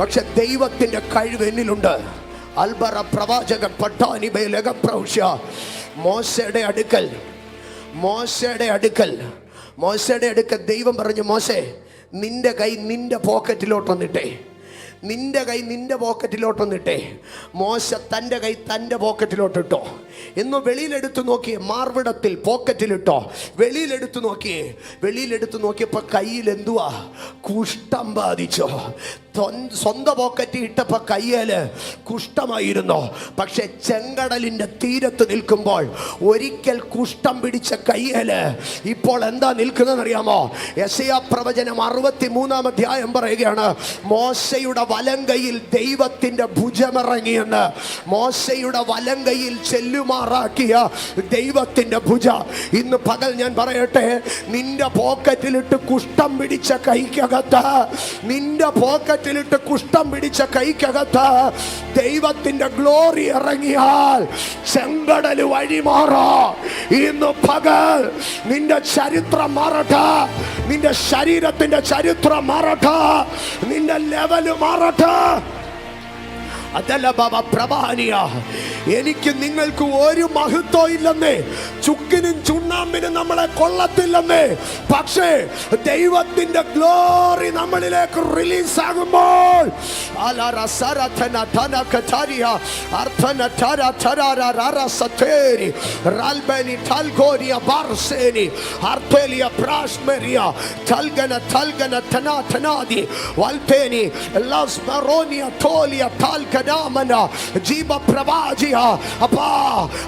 S1: പക്ഷെ ദൈവത്തിൻ്റെ കഴിവ് എന്നിലുണ്ട്. അൽബറ പ്രവാചകൻ പട്ടാനി ബൈലക പ്രൗഷ്യ മോശയുടെ അടുക്കൽ ദൈവം പറഞ്ഞു, മോശേ നിന്റെ കൈ നിന്റെ പോക്കറ്റിലോട്ടൊന്നിട്ടേ. മോശ തൻ്റെ കൈ തൻ്റെ പോക്കറ്റിലോട്ടിട്ടോ. എന്ന് വെളിയിലെടുത്ത് നോക്കിയേ, മാർവിടത്തിൽ പോക്കറ്റിലിട്ടോ. വെളിയിലെടുത്ത് നോക്കിയപ്പോൾ കയ്യിൽ എന്തുവാ? കുഷ്ഠം ബാധിച്ചോ. സ്വന്തം പോക്കറ്റ് ഇട്ടപ്പോൾ കയ്യിൽ കുഷ്ഠമായിരുന്നു. പക്ഷെ ചെങ്കടലിൻ്റെ തീരത്ത് നിൽക്കുമ്പോൾ ഒരിക്കൽ കുഷ്ഠം പിടിച്ച കയ്യിൽ ഇപ്പോൾ എന്താ നിൽക്കുന്നതെന്നറിയാമോ? യെശയ്യാ പ്രവചനം 63-ാം അധ്യായം പറയുകയാണ്, മോശയുടെ വലങ്കയിൽ ദൈവത്തിൻ്റെ ഭുജമിറങ്ങിയെന്ന്. മോശയുടെ വലങ്കയിൽ ചെല്ലുമാറാക്കിയ ദൈവത്തിൻ്റെ ഭുജ. ഇന്ന് പകൽ ഞാൻ പറയട്ടെ, നിന്റെ പോക്കറ്റിലിട്ട് കുഷ്ഠം പിടിച്ച കൈക്കകത്ത്, ദൈവത്തിന്റെ ഗ്ലോറി ഇറങ്ങിയാൽ ചെങ്കടൽ വഴിമാറാ. ഇന്ന് പകൽ നിന്റെ ചരിത്രം മാറട്ടെ, നിന്റെ ശരീരത്തിന്റെ ചരിത്രം മാറട്ടെ, നിന്റെ ലെവല് മാറട്ടെ. അതല്ല ബാബ പ്രഭാനിയ, എനിക്ക് നിങ്ങൾക്ക് ഒരു മഹത്വം ഇല്ലെന്നേ, ചുക്കിനും ചുണ്ണാമ്പിനും നമ്മളെ കൊള്ളത്തില്ലെന്നേ. പക്ഷേ ദൈവത്തിന്റെ ഗ്ലോറി നമ്മളിലേക്ക് റിലീസ് ആകുമ്പോൾ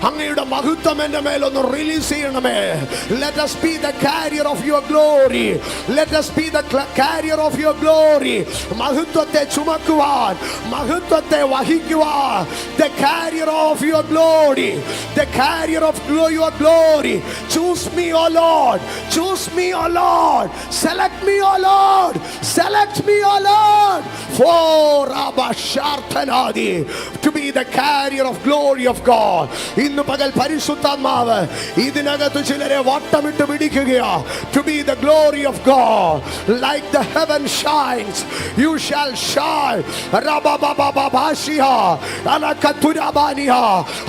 S1: അങ്ങയുടെ മഹത്വം എന്റെ മേലൊന്ന് റിലീസ് ചെയ്യണമേ. Let us be the carrier of your glory. Let us be the carrier of your glory. മഹത്വത്തെ ചുമക്കുവാൻ, മഹത്വത്തെ വഹിക്കുവാൻ. The carrier of your glory. The carrier of your glory. Choose me, O Lord. Choose me, O Lord. Select me, O Lord. Select me, O Lord. For Rabba Shartanadi to be the carrier of glory of God. ഇന്ന് പകൽ പരിശുദ്ധാത്മാവ് ഇതിനകത്ത് ചിലരെ വട്ടമിട്ട് പിടിക്കുകയാ. To be the glory of God. Like the heaven shines, you shall shine. Rababababashia alakaturabaniya.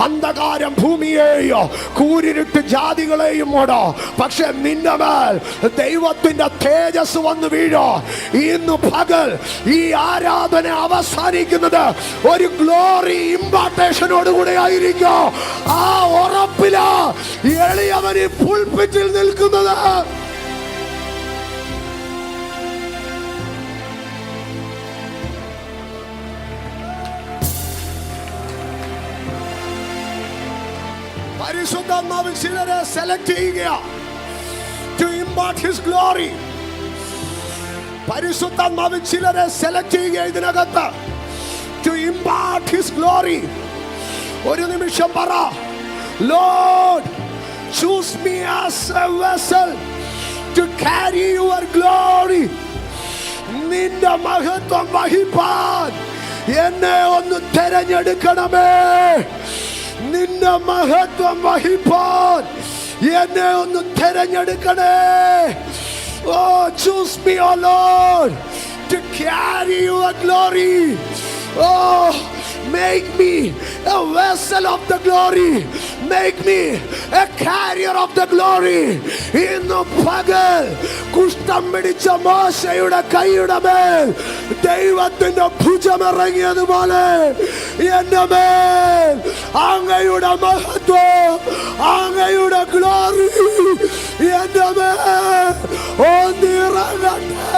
S1: അന്ധകാരം ഭൂമിയെയോ കൂരിരുട്ട് ജാതികളെയും മൂടോ, പക്ഷെ നിന്റെ മേൽ ദൈവത്തിന്റെ തേജസ് വന്നു വീഴോ. ഇന്ന് പകൽ ഈ ആരാധന അവസാനിക്കുന്നത് ഒരു ഗ്ലോറി ഇമ്പാർട്ടേഷനോടുകൂടെ ആയിരിക്കും. ആ ഉറപ്പിലാ എളിയവൻ ഈ പുൽപിറ്റിൽ നിൽക്കുന്നത്. പരിശുദ്ധാത്മാവിൽ ചിലരെ സെലക്ട് ചെയ്യുക to impart his glory. പരിശുദ്ധാത്മാവിൽ ചിലരെ സെലക്ട് ചെയ്യുക ഇതിനകത്ത് to impart his glory. ഒരു നിമിഷം പറ, Lord, choose me as a vessel to carry your glory. നിന്റെ മഹത്വം വഹിപ്പാൻ എന്നെ ഒന്ന് തെരഞ്ഞെടുക്കണമേ. നിന്റെ മഹത്വം വഹിപ്പാൻ എന്നെ ഒന്ന് തെരഞ്ഞെടുക്കണേ. Oh, choose me, O Lord, to carry your glory. Oh, make me a vessel of the glory. Make me a carrier of the glory. ഇന്ന് പകൽ കുഷ്ഠം പിടിച്ച മോശയുടെ കൈയുടെ മേൽ ദൈവത്തിന്റെ ഭുജമിറങ്ങിയതുപോലെ എന്റെ മേൽ അങ്ങയുടെ മഹത്വം, അങ്ങയുടെ ഗ്ലോറി എന്റെ മേൽ ഒന്നിറങ്ങട്ടെ.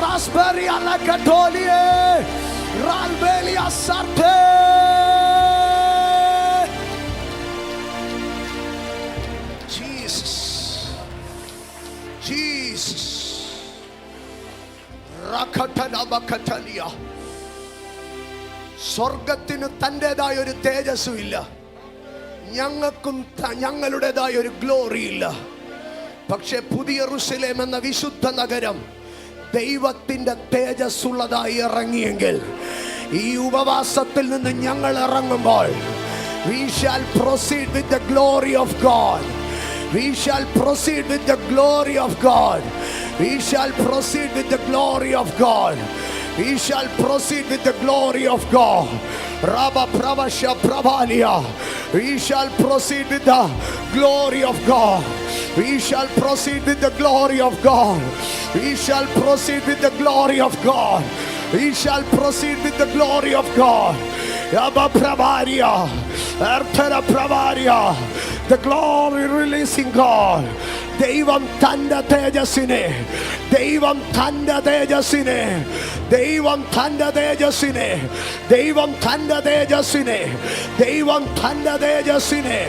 S1: Raspberry alla Catolie, Ralbelia Sarte. Jesus, Jesus, Rakatana Bakatalia. സ്വർഗത്തിന് തൻ്റെതായ ഒരു തേജസ്സും ഇല്ല, ഞങ്ങൾക്കും ഞങ്ങളുടേതായ ഒരു ഗ്ലോറി ഇല്ല. പക്ഷെ പുതിയ യെരൂശലേം എന്ന വിശുദ്ധ നഗരം ദൈവത്തിന്റെ തേജസ്സുള്ളതായി ഇറങ്ങിയെങ്കിൽ ഈ ഉപവാസത്തിൽ നിന്ന് ഞങ്ങൾ ഇറങ്ങുമ്പോൾ we shall proceed with the glory of God. We shall proceed with the glory of God. We shall proceed with the glory of God. We shall proceed with the glory of God. Rabba Pravasha Pravalia. We shall proceed with the glory of God. We shall proceed with the glory of God. We shall proceed with the glory of God. We shall proceed with the glory of God. Abba Pravaria. Arthara Pravaria. The glory releasing God. ദൈവം തന്റെ തേജസ്സിനെ, ദൈവം തന്റെ തേജസ്സിനെ, ദൈവം തന്റെ തേജസ്സിനെ, ദൈവം തന്റെ തേജസ്സിനെ, ദൈവം തന്റെ തേജസ്സിനെ,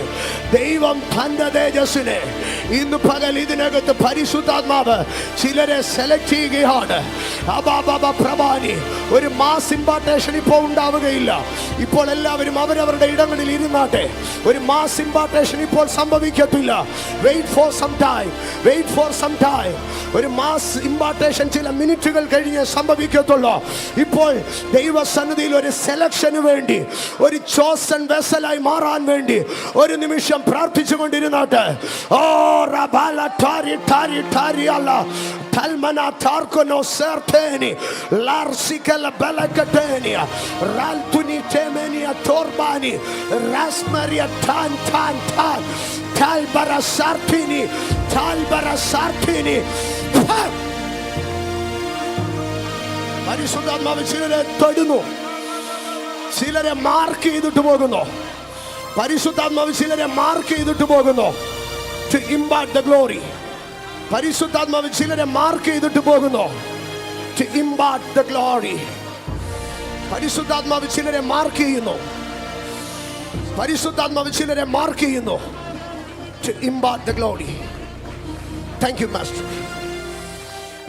S1: ദൈവം തന്റെ തേജസ്സിനെ ഇന്ന് പകൽ ഇതിനകത്ത് പരിശുദ്ധാത്മാവ് ചിലരെ സെലക്ട് ചെയ്യുകയാണ്. പ്രഭാനി ഒരു മാസ് ഇമ്പാർട്ടേഷൻ ഇപ്പോൾ ഉണ്ടാവുകയില്ല. ഇപ്പോൾ എല്ലാവരും അവരവരുടെ ഇടങ്ങളിൽ ഇരുന്നാട്ടെ. ഒരു മാസ് ഇമ്പാർട്ടേഷൻ ഇപ്പോൾ സംഭവിക്കത്തില്ല. Wait for some time, wait for some time. ഒരു മാസ് ഇമ്പാർട്ടേഷൻ ചില മിനിറ്റുകൾ കഴിഞ്ഞ് സംഭവിക്കത്തുള്ളൂ. ഇപ്പോൾ ദൈവസന്നിധിയിൽ ഒരു സെലക്ഷന് വേണ്ടി, ഒരു ചോസൺ വെസലായി മാറാൻ വേണ്ടി ഒരു നിമിഷം പ്രാർത്ഥിച്ചു കൊണ്ടിരുന്നാട്ടെ. ഓ റബാല ടാരി ടാരി ടാരി അല്ല Talmana tarkono serteni larsikala balakatenia raltuni temenia torbani rasmaria tan tan tan talbara sartini പരിശുദ്ധാത്മാവ് ചിലരെ തൊടുന്നു, ചിലരെ മാർക്ക് ചെയ്തിട്ട് പോകുന്നു. പരിശുദ്ധാത്മാവ് ചിലരെ മാർക്ക് ചെയ്തിട്ട് പോകുന്നു. To impart the glory. പരിശുദ്ധാത്മാവ് ചിലരെ മാർക്ക് ചെയ്തിട്ട് പോകുന്നു. To impart the glory. പരിശുദ്ധാത്മാവ് ചിലരെ മാർക്ക് ചെയ്യുന്നു. പരിശുദ്ധാത്മാവ് ചിലരെ മാർക്ക് ചെയ്യുന്നു. To impart the glory. Thank you, Master.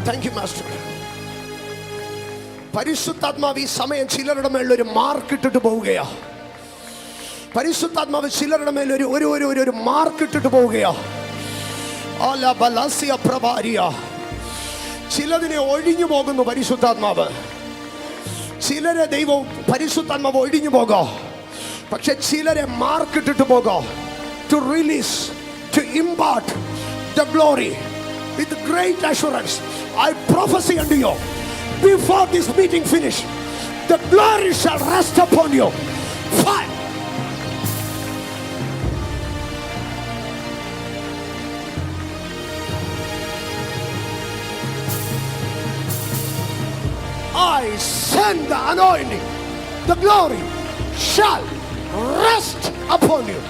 S1: Thank you, Master. പരിശുദ്ധാത്മാവ് ഈ സമയം ചിലരുടെ മേൽ ഒരു മാർക്ക് ഇട്ടിട്ട് പോവുകയാ. പരിശുദ്ധാത്മാവ് ചിലരുടെ മേൽ ഒരു മാർക്ക് ഇട്ടിട്ട് പോവുകയാ. ചിലതിനെ ഒഴിഞ്ഞു പോകുന്നു പരിശുദ്ധാത്മാവ്. ചിലരെ ദൈവം പരിശുദ്ധാത്മാവ് ഒഴിഞ്ഞു പോകാം. പക്ഷെ ചിലരെ മാർക്ക് ഇട്ടിട്ട് പോകാം. To release, to impart the glory with great assurance. I prophesy unto you, before this meeting finish, the glory shall rest upon you. Fire. I send the anointing. The glory shall rest upon you.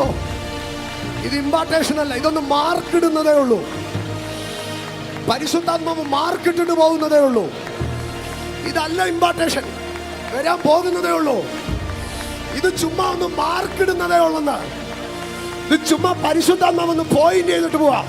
S1: Oh, ഇത് impartation അല്ല, ഇതൊന്ന് mark ഇടുന്നതേ ഉള്ളൂ. പരിശുദ്ധാത്മാവ് mark ഇട്ടിട്ട് പോകുന്നതേ ഉള്ളൂ. ഇതല്ല impartation, വരാൻ പോകുന്നതേ ഉള്ളൂ. ഇത് ചുമ്മാ ഒന്ന് മാർക്ക് ഇടുന്നതേ ഉള്ളെന്ന്. ഇത് ചുമ്മാ പരിശുദ്ധാത്മാവ് ഒന്ന് പോയിന്റ് ചെയ്തിട്ട് പോവാ.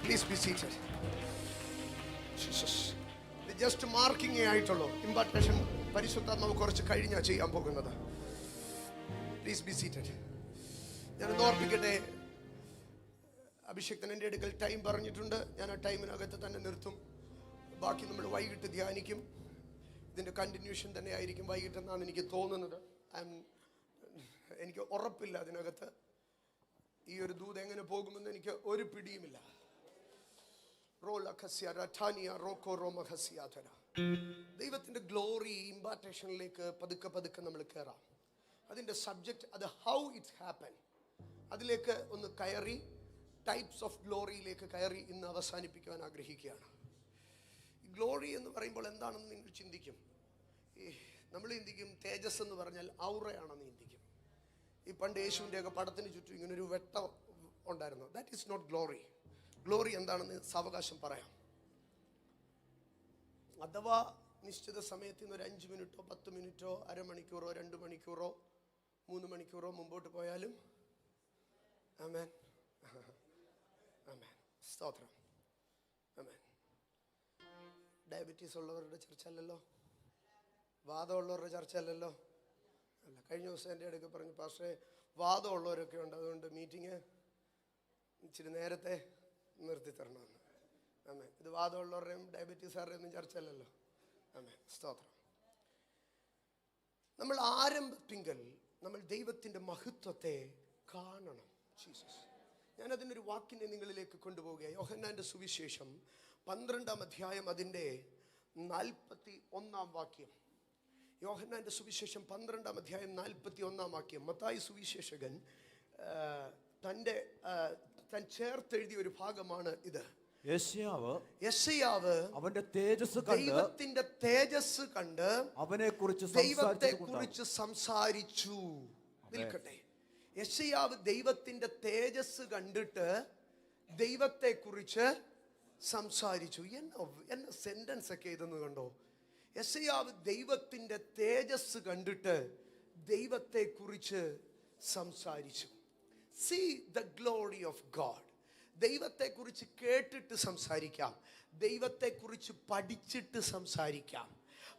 S1: Please be seated. Jesus. ഇത് ജസ്റ്റ് മാർക്കിംഗ് ആയിട്ടുള്ളൂ. ഇമ്പാർട്ടേഷൻ പരിശുദ്ധാത്മാവ് കുറച്ച് കഴിഞ്ഞാൽ ചെയ്യാൻ പോകുന്നത്. Please be seated. ഞാനൊന്ന് ഓർപ്പിക്കട്ടെ, അഭിഷേക്തൻ എൻ്റെ അടുക്കൽ ടൈം പറഞ്ഞിട്ടുണ്ട്. ഞാൻ ആ ടൈമിനകത്ത് തന്നെ നിർത്തും. ബാക്കി നമ്മൾ വൈകിട്ട് ധ്യാനിക്കും. ഇതിൻ്റെ കണ്ടിന്യൂഷൻ തന്നെ ആയിരിക്കും വൈകിട്ടെന്നാണ് എനിക്ക് തോന്നുന്നത്. എനിക്ക് ഉറപ്പില്ല അതിനകത്ത്. ഈ ഒരു ദൂത് എങ്ങനെ പോകുമെന്ന് എനിക്ക് ഒരു പിടിയുമില്ല. ദൈവത്തിൻ്റെ ഗ്ലോറി ഇമ്പാർട്ടേഷനിലേക്ക് പതുക്കെ നമ്മൾ കയറാം. അതിൻ്റെ സബ്ജക്റ്റ് അത് ഹൗ ഇറ്റ് ഹാപ്പൻ, അതിലേക്ക് ഒന്ന് കയറി ടൈപ്സ് ഓഫ് ഗ്ലോറിയിലേക്ക് കയറി ഇന്ന് അവസാനിപ്പിക്കുവാൻ ആഗ്രഹിക്കുകയാണ്. ഗ്ലോറി എന്ന് പറയുമ്പോൾ എന്താണെന്ന് നിങ്ങൾ ചിന്തിക്കും. നമ്മൾ ചിന്തിക്കും തേജസ് എന്ന് പറഞ്ഞാൽ ഔറയാണെന്ന് ചിന്തിക്കും. ഈ പണ്ട് യേശുവിൻ്റെയൊക്കെ പടത്തിന് ചുറ്റും ഇങ്ങനൊരു വെട്ടം ഉണ്ടായിരുന്നു. That is not glory. Glory എന്താണെന്ന് സാവകാശം പറയാം. അഥവാ നിശ്ചിത സമയത്ത് നിന്ന് ഒരു 5 മിനിറ്റോ 10 മിനിറ്റോ അരമണിക്കൂറോ 2 മണിക്കൂറോ 3 മണിക്കൂറോ മുമ്പോട്ട് പോയാലും ആമേൻ ആമേൻ സ്തോത്രം ആമേൻ. ഡയബറ്റീസ് ഉള്ളവരുടെ ചർച്ച അല്ലല്ലോ, വാദമുള്ളവരുടെ ചർച്ച അല്ലല്ലോ. അല്ല, കഴിഞ്ഞ ദിവസം എൻ്റെ അടുക്ക് പറഞ്ഞു, പക്ഷേ വാദമുള്ളവരൊക്കെ ഉണ്ട്, അതുകൊണ്ട് മീറ്റിംഗ് ഇച്ചിരി നേരത്തെ നിർത്തി തരണമെന്ന്. ആമേ. ഇത് വാദമുള്ളവരുടെയും ഡയബറ്റീസുകാരുടെയും ഒന്നും ചർച്ചയല്ലല്ലോ. ആമേ. സ്തോത്രം. നമ്മൾ ആരംഭത്തിങ്കൽ നമ്മൾ ദൈവത്തിൻ്റെ മഹത്വത്തെ കാണണം. ജീസസ്. ഞാനതിനൊരു വാക്കിനെ നിങ്ങളിലേക്ക് കൊണ്ടുപോവുകയാണ്. യോഹന്നാൻ്റെ സുവിശേഷം 12-ാം അധ്യായം അതിൻ്റെ 41-ാം വാക്യം. യോഹന്നാൻ്റെ സുവിശേഷം 12-ാം അധ്യായം 41-ാം വാക്യം. മത്തായി സുവിശേഷകൻ താൻ ചേർത്തെഴുതിയ ഒരു ഭാഗമാണ് ഇത്. യെശയ്യാവ് അവന്റെ തേജസ് കണ്ട്, ദൈവത്തിന്റെ തേജസ് കണ്ട് ദൈവത്തെക്കുറിച്ച് സംസാരിച്ചു. നിൽക്കട്ടെ. യെശയ്യാവ് ദൈവത്തിന്റെ തേജസ് കണ്ടിട്ട് ദൈവത്തെക്കുറിച്ച് സംസാരിച്ചു. എന്ന സെന്റൻസ് ഒക്കെ ഇതെന്ന് കണ്ടോ. യെശയ്യാവ് ദൈവത്തിന്റെ തേജസ് കണ്ടിട്ട് ദൈവത്തെക്കുറിച്ച് സംസാരിച്ചു. See the glory of God. ദൈവത്തെക്കുറിച്ച് കേട്ടിട്ട് സംസാരിക്കാം, ദൈവത്തെക്കുറിച്ച് പഠിച്ചിട്ട് സംസാരിക്കാം.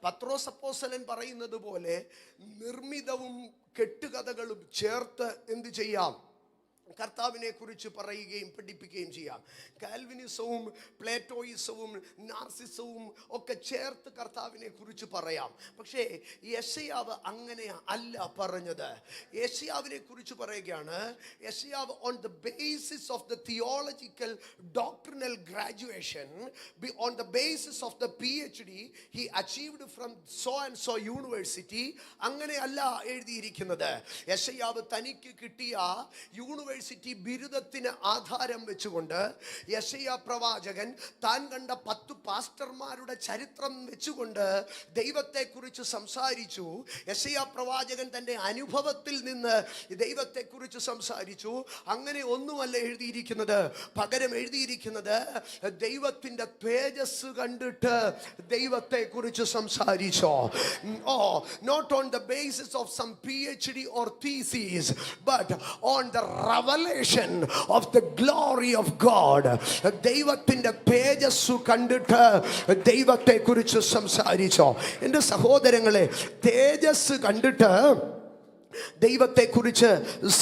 S1: പത്രോസ് അപ്പോസ്തലൻ പറയുന്നത് പോലെ നിർമ്മിതവും കെട്ടുകഥകളും ചേർത്ത് എന്ത് ചെയ്യാം? കർത്താവിനെ കുറിച്ച് പറയുകയും പഠിപ്പിക്കുകയും ചെയ്യാം. കാൽവിനിസവും പ്ലേറ്റോയിസവും നാർസിസവും ഒക്കെ ചേർത്ത് കർത്താവിനെ കുറിച്ച് പറയാം. പക്ഷേ യെശയ്യാവ് അങ്ങനെ അല്ല പറഞ്ഞത്. യെശയ്യാവിനെ കുറിച്ച് പറയുകയാണ്. യെശയ്യാവ് on the basis of the theological doctrinal graduation, on the basis of the PhD he achieved from so and so university, അങ്ങനെയല്ല എഴുതിയിരിക്കുന്നത്. യെശയ്യാവ് തനിക്ക് കിട്ടിയ യൂണിവേഴ്സിറ്റി ബിരുദത്തിന് ആധാരം വെച്ചുകൊണ്ട് യെശയ്യാ പ്രവാചകൻ താൻ കണ്ട 10 പാസ്റ്റർമാരുടെ ചരിത്രം വെച്ചുകൊണ്ട് ദൈവത്തെക്കുറിച്ച് സംസാരിച്ചു. യെശയ്യാ പ്രവാചകൻ തൻ്റെ അനുഭവത്തിൽ നിന്ന് ദൈവത്തെക്കുറിച്ച് സംസാരിച്ചു. അങ്ങനെ ഒന്നുമല്ല എഴുതിയിരിക്കുന്നത്. പകരം എഴുതിയിരിക്കുന്നത് ദൈവത്തിൻ്റെ തേജസ് കണ്ടിട്ട് ദൈവത്തെക്കുറിച്ച് സംസാരിച്ചോ. Not on the basis of some PhD or thesis, but on the revelation of the glory of God. ദൈവത്തിന്റെ തേജസ് കണ്ടിട്ട് ദൈവത്തെക്കുറിച്ച് സംസാരിച്ചോ. എൻ്റെ സഹോദരങ്ങളെ, തേജസ് കണ്ടിട്ട് ദൈവത്തെക്കുറിച്ച്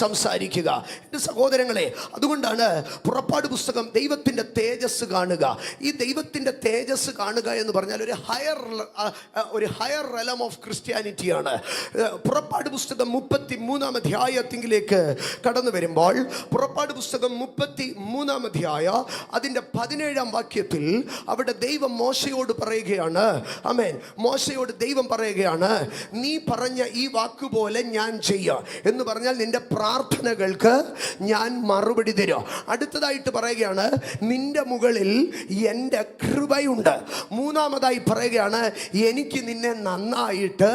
S1: സംസാരിക്കുക. എൻ്റെ സഹോദരങ്ങളെ, അതുകൊണ്ടാണ് പുറപ്പാട് പുസ്തകം ദൈവത്തിൻ്റെ തേജസ് കാണുക. ഈ ദൈവത്തിൻ്റെ തേജസ് കാണുക എന്ന് പറഞ്ഞാൽ ഒരു ഹയർ റെലം ഓഫ് ക്രിസ്ത്യാനിറ്റിയാണ്. പുറപ്പാട് പുസ്തകം 33-ാം അധ്യായത്തിലേക്ക് കടന്നു വരുമ്പോൾ, പുറപ്പാട് പുസ്തകം 33-ാം അധ്യായം അതിൻ്റെ 17-ാം വാക്യത്തിൽ അവിടെ ദൈവം മോശയോട് പറയുകയാണ്. ആമേൻ. മോശയോട് ദൈവം പറയുകയാണ്, നീ പറഞ്ഞ ഈ വാക്കുപോലെ ഞാൻ ചെയ്യാം എന്ന് പറഞ്ഞാൽ നിന്റെ പ്രാർത്ഥനകൾക്ക് ഞാൻ മറുപടി തരും. അടുത്തതായിട്ട് പറയുകയാണ്, നിന്റെ മുകളിൽ എൻ്റെ കൃപയുണ്ട്. മൂന്നാമതായി പറയുകയാണ്, എനിക്ക് നിന്നെ നന്നായിട്ട്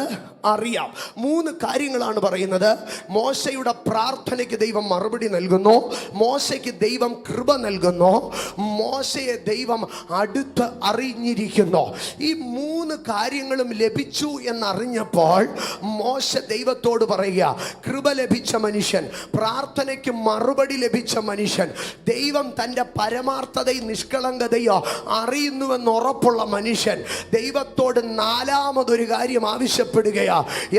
S1: അറിയാം. 3 കാര്യങ്ങളാണ് പറയുന്നത്. മോശയുടെ പ്രാർത്ഥനയ്ക്ക് ദൈവം മറുപടി നൽകുന്നു, മോശയ്ക്ക് ദൈവം കൃപ നൽകുന്നു, മോശയെ ദൈവം അടുത്ത് അറിഞ്ഞിരിക്കുന്നു. ഈ 3 കാര്യങ്ങളും ലഭിച്ചു എന്നറിഞ്ഞപ്പോൾ മോശ ദൈവത്തോട് പറയുക, കൃപ ലഭിച്ച മനുഷ്യൻ, പ്രാർത്ഥനയ്ക്ക് മറുപടി ലഭിച്ച മനുഷ്യൻ, ദൈവം തൻ്റെ പരമാർത്ഥതയും നിഷ്കളങ്കതയോ അറിയുന്നുവെന്ന് ഉറപ്പുള്ള മനുഷ്യൻ ദൈവത്തോട് 4ാമതൊരു കാര്യം ആവശ്യപ്പെടുകയാണ്.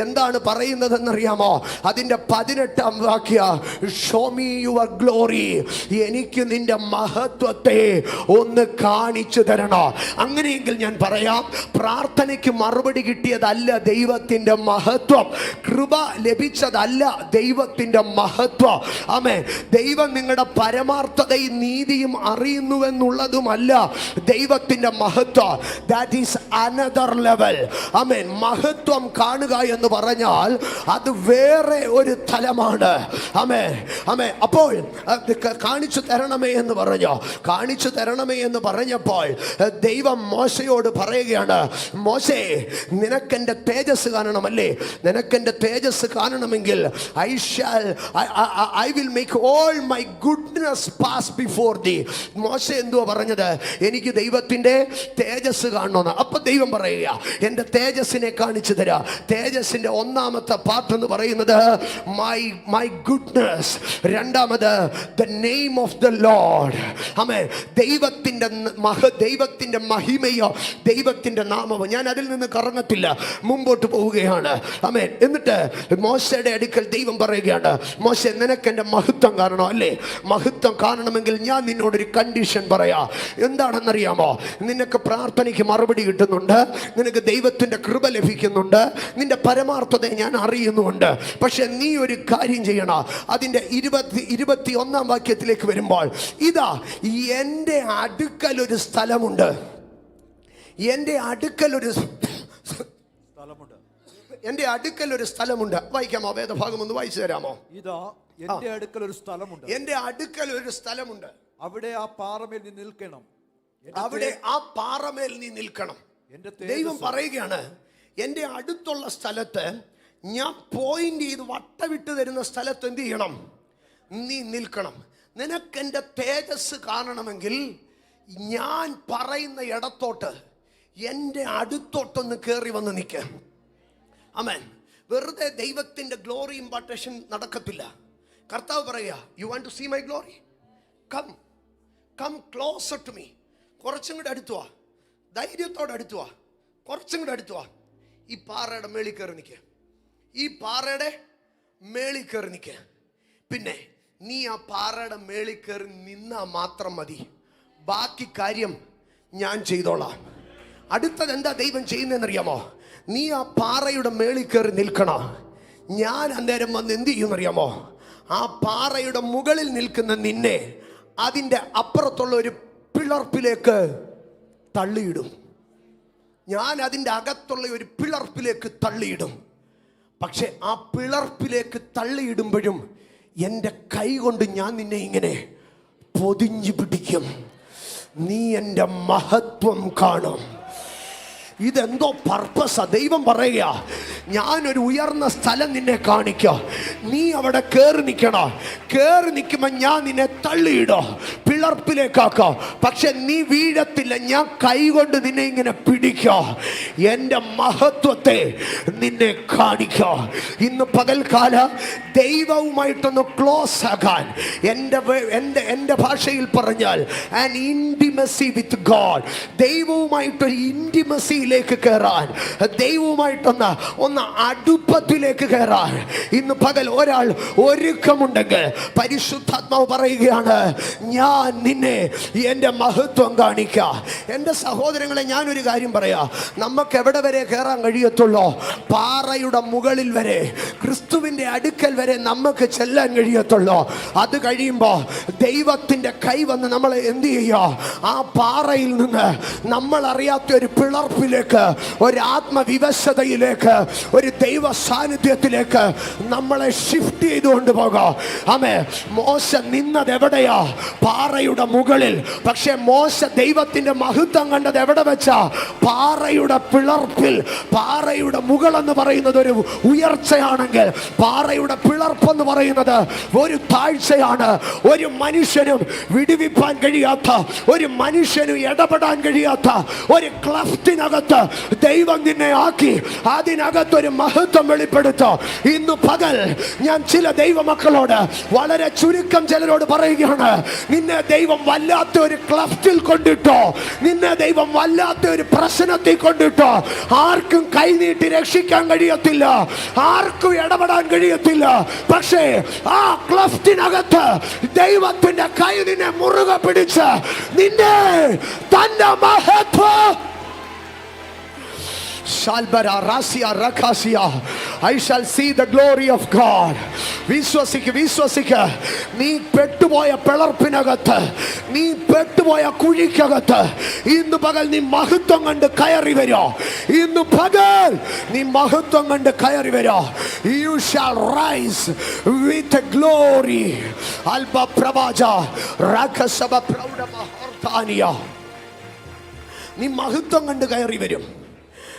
S1: എന്താണ് പറയുന്നതെന്നറിയാമോ? അതിൻ്റെ 18-ാം വാക്യ, ഷോ മീ യുവർ ഗ്ലോറി. എനിക്ക് നിന്റെ മഹത്വത്തെ ഒന്ന് കാണിച്ചു തരണോ. അങ്ങനെയെങ്കിൽ ഞാൻ പറയാം, പ്രാർത്ഥനയ്ക്ക് മറുപടി കിട്ടിയതല്ല ദൈവത്തിൻ്റെ മഹത്വം, കൃപ ലഭിച്ചതല്ല ദൈവത്തിൻ്റെ മഹത്വം. ആമേൻ. ദൈവം നിങ്ങളുടെ പരമാർത്ഥതയും നീതിയും അറിയുന്നുവെന്നുള്ളതുമല്ല ദൈവത്തിൻ്റെ മഹത്വം. That is another level. ആമേൻ. മഹത്വം കാണുക എന്ന് പറഞ്ഞാൽ അത് വേറെ ഒരു തലമാണ്. ആമേൻ. ആമേൻ. അപ്പോൾ കാണിച്ചു തരണമേ എന്ന് പറഞ്ഞോ. കാണിച്ചു തരണമേ എന്ന് പറഞ്ഞപ്പോൾ ദൈവം മോശയോട് പറയുകയാണ്, മോശേ, നിനക്കെൻ്റെ തേജസ് കാണണമല്ലേ? നിനക്കെൻ്റെ തേജസ് കാണണമെങ്കിൽ I will make all my goodness pass before thee. മോശ എന്തുവാ പറഞ്ഞത്? എനിക്ക് ദൈവത്തിൻ്റെ തേജസ് കാണണമെന്ന്. അപ്പൊ ദൈവം പറയുക, എൻ്റെ തേജസ്സിനെ കാണിച്ചു തരാം. തേജസ്സിന്റെ 1ാമത്തെ പാർട്ട് എന്ന് പറയുന്നത് മൈ ഗുഡ്നസ്. 2ാമത് the name of the lord. ആമേൻ. ദൈവത്തിൻ്റെ മഹിമയോ ദൈവത്തിൻ്റെ നാമമോ. ഞാൻ അതിൽ നിന്ന് കറങ്ങത്തില്ല, മുമ്പോട്ട് പോവുകയാണ്. ആമേൻ. എന്നിട്ട് മോശ മോശയുടെ അടുക്കൽ ദൈവം പറയുകയാണ്, മോശെ നിനക്ക് എൻ്റെ മഹത്വം കാണണം അല്ലേ? മഹത്വം കാണണമെങ്കിൽ ഞാൻ നിന്നോടൊരു കണ്ടീഷൻ പറയാ. എന്താണെന്നറിയാമോ? നിനക്ക് പ്രാർത്ഥനയ്ക്ക് മറുപടി കിട്ടുന്നുണ്ട്, നിനക്ക് ദൈവത്തിൻ്റെ കൃപ ലഭിക്കുന്നുണ്ട്, നിന്റെ പരമാർത്ഥതയെ ഞാൻ അറിയുന്നുണ്ട്. പക്ഷെ നീ ഒരു കാര്യം ചെയ്യണം. അതിൻ്റെ 21 വാക്യത്തിലേക്ക് വരുമ്പോൾ, ഇതാ എൻ്റെ അടുക്കൽ ഒരു സ്ഥലമുണ്ട്, എൻ്റെ അടുക്കൽ ഒരു സ്ഥലമുണ്ട്. വായിക്കാമോ? വേദഭാഗം ഒന്ന് വായിച്ചു തരാമോ?
S2: ഇതാ എന്റെ അടുക്കൽ ഒരു സ്ഥലമുണ്ട്,
S1: എൻ്റെ അടുക്കൽ ഒരു സ്ഥലമുണ്ട്,
S2: അവിടെ ആ പാറമേൽ നീ നിൽക്കണം,
S1: അവിടെ ആ പാറമേൽ നീ നിൽക്കണം. ദൈവം പറയുകയാണ്, എൻ്റെ അടുത്തുള്ള സ്ഥലത്ത്, ഞാൻ പോയിന്റ് ചെയ്ത് വട്ടവിട്ട് തരുന്ന സ്ഥലത്ത് എന്ത് ചെയ്യണം? നീ നിൽക്കണം. നിനക്ക് എൻ്റെ തേജസ് കാണണമെങ്കിൽ ഞാൻ പറയുന്ന ഇടത്തോട്ട്, എൻ്റെ അടുത്തോട്ടൊന്ന് കയറി വന്ന് നിൽക്കുക. ആമേൻ. വെറുതെ ദൈവത്തിൻ്റെ ഗ്ലോറി ഇമ്പാർട്ടേഷൻ നടക്കത്തില്ല. കർത്താവ് പറയുക, you want to see my glory, come come closer to me. കുറച്ചും കൂടെ അടുത്തുവാ, ധൈര്യത്തോടെ അടുത്തുവാ, കുറച്ചും കൂടെ അടുത്തുവാ. ഈ പാറയുടെ മേളിൽ കയറി നിൽക്കുക, ഈ പാറയുടെ മേളിൽ കയറി നിൽക്കുക. പിന്നെ നീ ആ പാറയുടെ മേളിൽ കയറി നിന്നാൽ മാത്രം മതി, ബാക്കി കാര്യം ഞാൻ ചെയ്തോളാം. അടുത്തത് എന്താ ദൈവം ചെയ്യുന്നതെന്നറിയാമോ? നീ ആ പാറയുടെ മേളിൽ കയറി നിൽക്കണം. ഞാൻ അന്നേരം വന്ന് എന്ത് ചെയ്യുമെന്നറിയാമോ? ആ പാറയുടെ മുകളിൽ നിൽക്കുന്ന നിന്നെ അതിൻ്റെ അപ്പുറത്തുള്ള ഒരു പിളർപ്പിലേക്ക് തള്ളിയിടും. ഞാൻ അതിൻ്റെ അകത്തുള്ള ഒരു പിളർപ്പിലേക്ക് തള്ളിയിടും. പക്ഷെ ആ പിളർപ്പിലേക്ക് തള്ളിയിടുമ്പോഴും എൻ്റെ കൈ കൊണ്ട് ഞാൻ നിന്നെ ഇങ്ങനെ പൊതിഞ്ഞു പിടിക്കും. നീ എൻ്റെ മഹത്വം കാണും. ഇതെന്തോ പർപ്പസാ. ദൈവം പറയുക, ഞാനൊരു ഉയർന്ന സ്ഥലം നിന്നെ കാണിക്കാം, നീ അവിടെ കയറി നിൽക്കണം. കയറി നിൽക്കുമ്പോൾ ഞാൻ നിന്നെ തള്ളിയിടോ, പിളർപ്പിലേക്കാക്കാം. പക്ഷെ നീ വീഴത്തില്ല. ഞാൻ കൈകൊണ്ട് നിന്നെ ഇങ്ങനെ പിടിക്കോ, എൻ്റെ മഹത്വത്തെ നിന്നെ കാണിക്കോ. ഇന്ന് പകൽക്കാല ദൈവവുമായിട്ടൊന്ന് ക്ലോസ് ആകാൻ, എൻ്റെ ഭാഷയിൽ പറഞ്ഞാൽ ആൻ ഇൻറ്റിമസി വിത്ത് ഗോഡ്, ദൈവവുമായിട്ടൊരു ഇൻറ്റിമസിയിലേക്ക് കയറാൻ, ദൈവവുമായിട്ടൊന്ന് അടുപ്പത്തിലേക്ക് കയറാൻ ഇന്ന് പകൽ ഒരാൾ ഒരുക്കമുണ്ടെങ്കിൽ പരിശുദ്ധാത്മാവ് പറയുകയാണ്, ഞാൻ നിന്നെ എൻ്റെ മഹത്വം കാണിക്കാം. എൻ്റെ സഹോദരങ്ങളെ, ഞാനൊരു കാര്യം പറയാം. നമുക്ക് എവിടെ വരെ കയറാൻ കഴിയത്തുള്ളൂ? പാറയുടെ മുകളിൽ വരെ, ക്രിസ്തുവിൻ്റെ അടുക്കൽ വരെ നമുക്ക് ചെല്ലാൻ കഴിയത്തുള്ളൂ. അത് കഴിയുമ്പോൾ ദൈവത്തിൻ്റെ കൈ വന്ന് നമ്മളെ എന്ത് ചെയ്യുക? ആ പാറയിൽ നിന്ന് നമ്മൾ അറിയാത്ത ഒരു പിളർപ്പിലേക്ക്, ഒരു ആത്മവിവശതയിലേക്ക്, ഒരു ദൈവ സാന്നിധ്യത്തിലേക്ക് നമ്മളെ ഷിഫ്റ്റ് ചെയ്തുകൊണ്ട് പോകാം. ആമേ. മോശ നിന്നത് എവിടെയാ? പാറയുടെ മുകളിൽ. പക്ഷെ മോശ ദൈവത്തിന്റെ മഹത്വം കണ്ടത് എവിടെ വെച്ചാ? പാറയുടെ പിളർപ്പിൽ. പാറയുടെ മുകളെന്ന് പറയുന്നത് ഒരു ഉയർച്ചയാണെങ്കിൽ, പാറയുടെ പിളർപ്പെന്ന് പറയുന്നത് ഒരു താഴ്ചയാണ്. ഒരു മനുഷ്യനും വിടുവിപ്പാൻ കഴിയാത്ത, ഒരു മനുഷ്യനും ഇടപെടാൻ കഴിയാത്ത ഒരു ക്ലഫ്റ്റിനകത്ത് ദൈവം നിന്നെ ആക്കി അതിനകത്തൊരു മഹത്വം വെളിപ്പെടുത്തോ. ഇന്ന് പകൽ ഞാൻ ചില ദൈവമക്കളോട്, വളരെ ചുരുക്കം ചിലരോട് പറയുകയാണ്, നിന്നെ ദൈവം വല്ലാത്ത ഒരു ക്ലഫ്റ്റിൽ കൊണ്ടിട്ടോ, നിന്നെ ദൈവം വല്ലാത്ത ഒരു പ്രശ്നത്തിൽ കൊണ്ടിട്ടോ. ആർക്കും കൈനീട്ടി രക്ഷിക്കാൻ കഴിയത്തില്ല, ആർക്കും ഇടപെടാൻ കഴിയത്തില്ല. പക്ഷേ ആ ക്ലഫ്റ്റിനകത്ത് ദൈവത്തിന്റെ കൈ നിന്നെ മുറുകെ പിടിച്ച് നിന്നെ തന്റെ മഹത്വം I shall see the glory of God. വിശ്വസിക്ക. നീ പെട്ടുപോയ പിളർപ്പിനകത്ത്, നീ പെട്ടുപോയ കുഴിക്കകത്ത് ഇന്ന് പകൽ നീ മഹത്വം കണ്ട് കയറി വരോ. ഇന്ന് പകൽ നീ മഹത്വം കണ്ട് കയറി വരോ. You shall rise with glory. Alba Pravaja Rakasaba Praudamahortania. നീ മഹത്വം കണ്ട് കയറി വരും.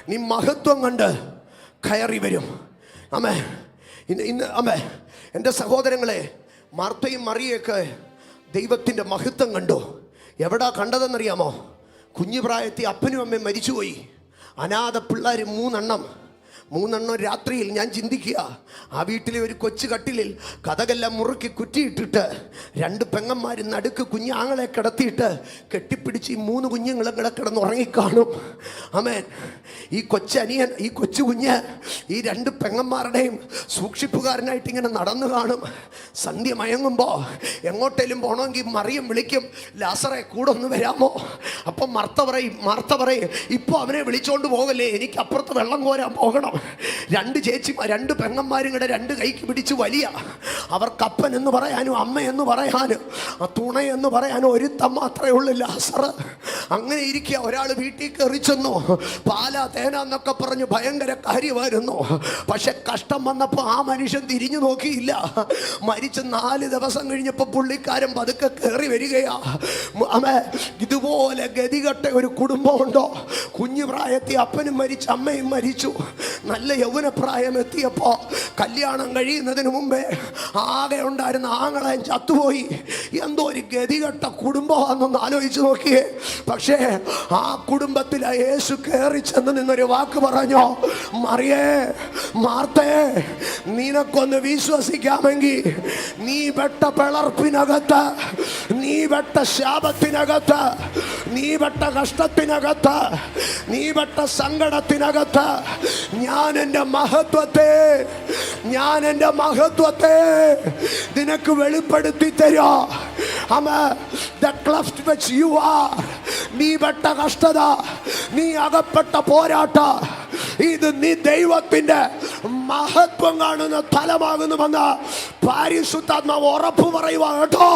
S1: നീ മഹത്വം കണ്ട് കയറി വരും. അമ്മേ, ഇന്ന് അമ്മേ, എൻ്റെ സഹോദരങ്ങളെ, മാർത്തയും മറിയൊക്കെ ദൈവത്തിൻ്റെ മഹത്വം കണ്ടു. എവിടാ കണ്ടതെന്നറിയാമോ? കുഞ്ഞുപ്രായത്തിൽ അപ്പനും അമ്മയും മരിച്ചുപോയി. അനാഥ പിള്ളേർ 3 എണ്ണം. 3 രാത്രിയിൽ ഞാൻ ചിന്തിക്കുക, ആ വീട്ടിലെ ഒരു കൊച്ചു കട്ടിലിൽ കഥകെല്ലാം മുറുക്കി കുറ്റിയിട്ടിട്ട് 2 പെങ്ങന്മാരും നടുക്ക് കുഞ്ഞാങ്ങളെ കിടത്തിയിട്ട് കെട്ടിപ്പിടിച്ച് ഈ 3 കുഞ്ഞുങ്ങളും കൂടെ കിടന്ന് ഉറങ്ങിക്കാണും. ആമേൻ. ഈ കൊച്ചനിയൻ, ഈ കൊച്ചു കുഞ്ഞ് ഈ 2 പെങ്ങന്മാരുടെയും സൂക്ഷിപ്പുകാരനായിട്ട് ഇങ്ങനെ നടന്നു കാണും. സന്ധ്യ മയങ്ങുമ്പോൾ എങ്ങോട്ടേലും പോകണമെങ്കിൽ മറിയം വിളിക്കും, ലാസറെ കൂടെ ഒന്ന് വരാമോ? അപ്പം മാർത്ത പറയും ഇപ്പോൾ അവനെ വിളിച്ചോണ്ട് പോകല്ലേ, എനിക്ക് അപ്പുറത്ത് വെള്ളം കോരാൻ പോകണം. 2 ചേച്ചിമാർ, 2 പെങ്ങന്മാരും കൂടെ 2 കൈക്ക് പിടിച്ച് വലിയ, അവർക്ക് അപ്പൻ എന്ന് പറയാനും അമ്മ എന്ന് പറയാനും തുണ എന്ന് പറയാനും ഒരുത്തം മാത്രമേ ഉള്ളൂ, ലാസർ. അങ്ങനെ ഇരിക്കുക. ഒരാൾ വീട്ടിൽ കയറി ചെന്നു, പാല തേന എന്നൊക്കെ പറഞ്ഞ് ഭയങ്കര കാര്യമായിരുന്നു. പക്ഷെ കഷ്ടം വന്നപ്പോൾ ആ മനുഷ്യൻ തിരിഞ്ഞു നോക്കിയില്ല. മരിച്ച് 4 ദിവസം കഴിഞ്ഞപ്പോൾ പുള്ളിക്കാരൻ പതുക്കെ കയറി വരികയാ. ഇതുപോലെ ഗതികെട്ട ഒരു കുടുംബമുണ്ടോ? കുഞ്ഞു പ്രായത്തിൽ അപ്പനും മരിച്ചു, അമ്മയും മരിച്ചു. നല്ല യൗവനപ്രായം എത്തിയപ്പോൾ കല്യാണം കഴിയുന്നതിന് മുമ്പേ ആകെ ഉണ്ടായിരുന്ന ആങ്ങളെയും ചത്തുപോയി. എന്തോ ഒരു ഗതികെട്ട കുടുംബമാണെന്നൊന്ന് ആലോചിച്ച് നോക്കിയേ. പക്ഷേ ആ കുടുംബത്തിൽ യേശു കയറി ചെന്ന് നിന്നൊരു വാക്ക് പറഞ്ഞോ, മറിയേ, മാർത്തേ, നിനക്കൊന്ന് വിശ്വസിക്കാമെങ്കിൽ നീ പെട്ട പിളർപ്പിനകത്ത്, നീ പെട്ട ശാപത്തിനകത്ത്, നീ പെട്ട കഷ്ടത്തിനകത്ത്, നീ പെട്ട സങ്കടത്തിനകത്ത് ഞാൻ എൻ്റെ മഹത്വത്തെ നിനക്ക് വെളിപ്പെടുത്തി തരോ. നീ പെട്ട കഷ്ടത, നീ അകപ്പെട്ട പോരാട്ട, ഇത് നീ ദൈവത്തിന്റെ മഹത്വം കാണുന്ന തലമാകുന്നുവെന്ന് പരിശുദ്ധാത്മാവ് ഉറപ്പ് പറയുക കേട്ടോ.